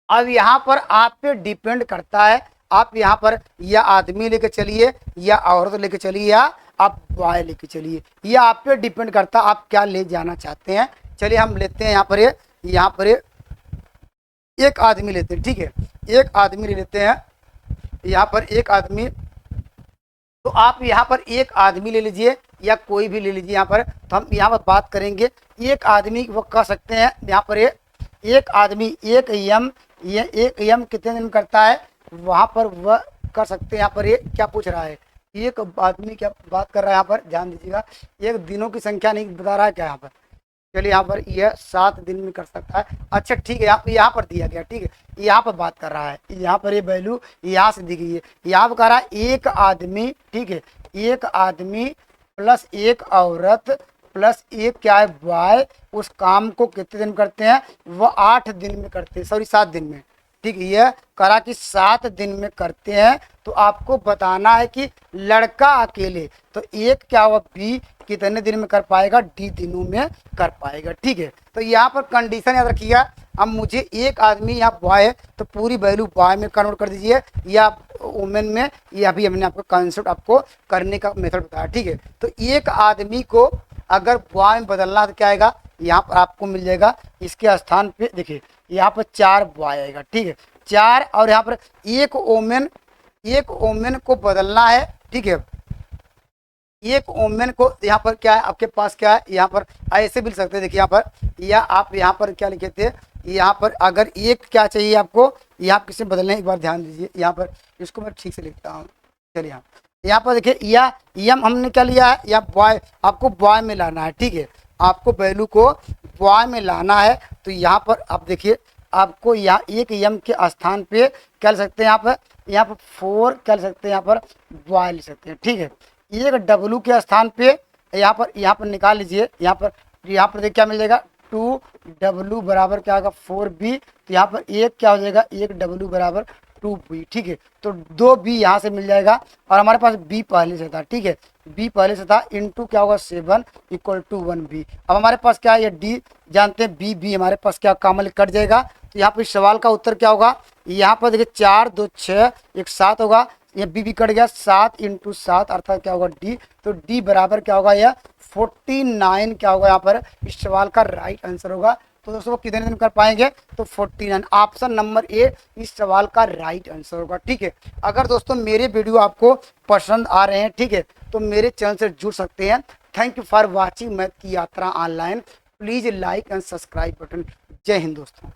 अब यहाँ पर आप पे डिपेंड करता है, आप यहाँ पर या आदमी लेके चलिए या औरत लेके चलिए या आप बॉय लेके चलिए, ये आप पे डिपेंड करता है आप क्या ले जाना चाहते हैं। चलिए हम लेते हैं यहाँ पर एक आदमी लेते हैं। ठीक है, एक आदमी ले लेते हैं, यहाँ पर एक आदमी, तो आप यहाँ पर एक आदमी ले लीजिए या कोई भी ले लीजिए। यहाँ पर तो हम यहाँ पर बात करेंगे एक आदमी, वो कह सकते हैं यहाँ पर एक आदमी एक यम, ये एक यम कितने दिन करता है, वहाँ पर वह कर सकते हैं। यहाँ पर ये क्या पूछ रहा है, एक आदमी क्या बात कर रहा है, यहाँ पर ध्यान दीजिएगा, एक दिनों की संख्या नहीं बता रहा है क्या यहाँ पर। चलिए यहाँ पर यह 7 दिन में कर सकता है। अच्छा ठीक है, यहाँ पर दिया गया। ठीक है, यहाँ पर बात कर रहा है, यहाँ पर ये वैल्यू यहाँ से दी गई है। यहाँ पर कह रहा है एक आदमी, ठीक है, एक आदमी प्लस एक औरत प्लस एक क्या है बॉय, उस काम को कितने दिन करते हैं, वह 8 दिन में करते हैं, सॉरी 7 दिन में। ठीक है, यह करा कि 7 दिन में करते हैं। तो आपको बताना है कि लड़का अकेले, तो एक क्या हुआ बी कितने दिन में कर पाएगा, डी दिनों में कर पाएगा। ठीक है, तो यहाँ पर कंडीशन याद रखिएगा। अब मुझे एक आदमी यहाँ बॉय है तो पूरी वैल्यू बॉय में कन्वर्ट कर दीजिए या वुमेन में, ये अभी हमने आपको कंसेप्ट आपको करने का मेथड बताया। ठीक है, तो एक आदमी को अगर बॉय में बदलना तो क्या आएगा, यहाँ पर आपको मिल जाएगा इसके स्थान पे, देखिए यहाँ पर 4 बॉय आएगा। ठीक है, 4 और यहाँ पर एक ओमेन को बदलना है। ठीक है, एक ओमेन को यहाँ पर क्या है आपके पास क्या है, यहाँ पर ऐसे भी लिख सकते हैं। देखिए यहाँ पर या आप यहाँ पर क्या लिखे थे, यहाँ पर अगर एक क्या चाहिए आपको, यहाँ किसी बदलने, एक बार ध्यान दीजिए यहाँ पर, इसको मैं ठीक से लिखता हूँ। चलिए यहाँ पर देखिए या यम हमने क्या लिया है, या बॉय, आपको बॉय में लाना है। ठीक है, आपको वैल्यू को बॉय में लाना है। तो यहाँ पर आप देखिए आपको यहाँ एक यम के स्थान पे क्या लिख सकते हैं, यहाँ पर 4 क्या लिख सकते हैं, यहाँ पर बॉय लिख सकते हैं। ठीक है, एक डब्लू के स्थान पे यहाँ पर निकाल लीजिए। यहाँ पर देखिए क्या मिल जाएगा, 2W बराबर क्या होगा 4B। तो यहाँ पर एक क्या हो जाएगा, एक W बराबर 2B। ठीक है, तो 2B यहाँ से मिल जाएगा और हमारे पास B पहले से था। ठीक है, B पहले से था, इंटू क्या होगा 7 इक्वल टू 1B। अब हमारे पास क्या है, ये D जानते हैं, B हमारे पास क्या कॉमन कट जाएगा। तो यहाँ पर सवाल का उत्तर क्या होगा, यहाँ पर देखिए 4 2 6 1 7 होगा, ये बी कट गया, 7 इंटू 7 अर्थात क्या होगा डी। तो डी बराबर क्या होगा, यह 49 क्या होगा यहाँ पर इस सवाल का राइट आंसर होगा। तो दोस्तों कितने दिन कर पाएंगे, तो 49, ऑप्शन नंबर ए इस सवाल का राइट आंसर होगा। ठीक है, अगर दोस्तों मेरे वीडियो आपको पसंद आ रहे हैं, ठीक है, तो मेरे चैनल से जुड़ सकते हैं। Thank you for watching math की यात्रा online. Please like and subscribe button. जय हिंद दोस्तों।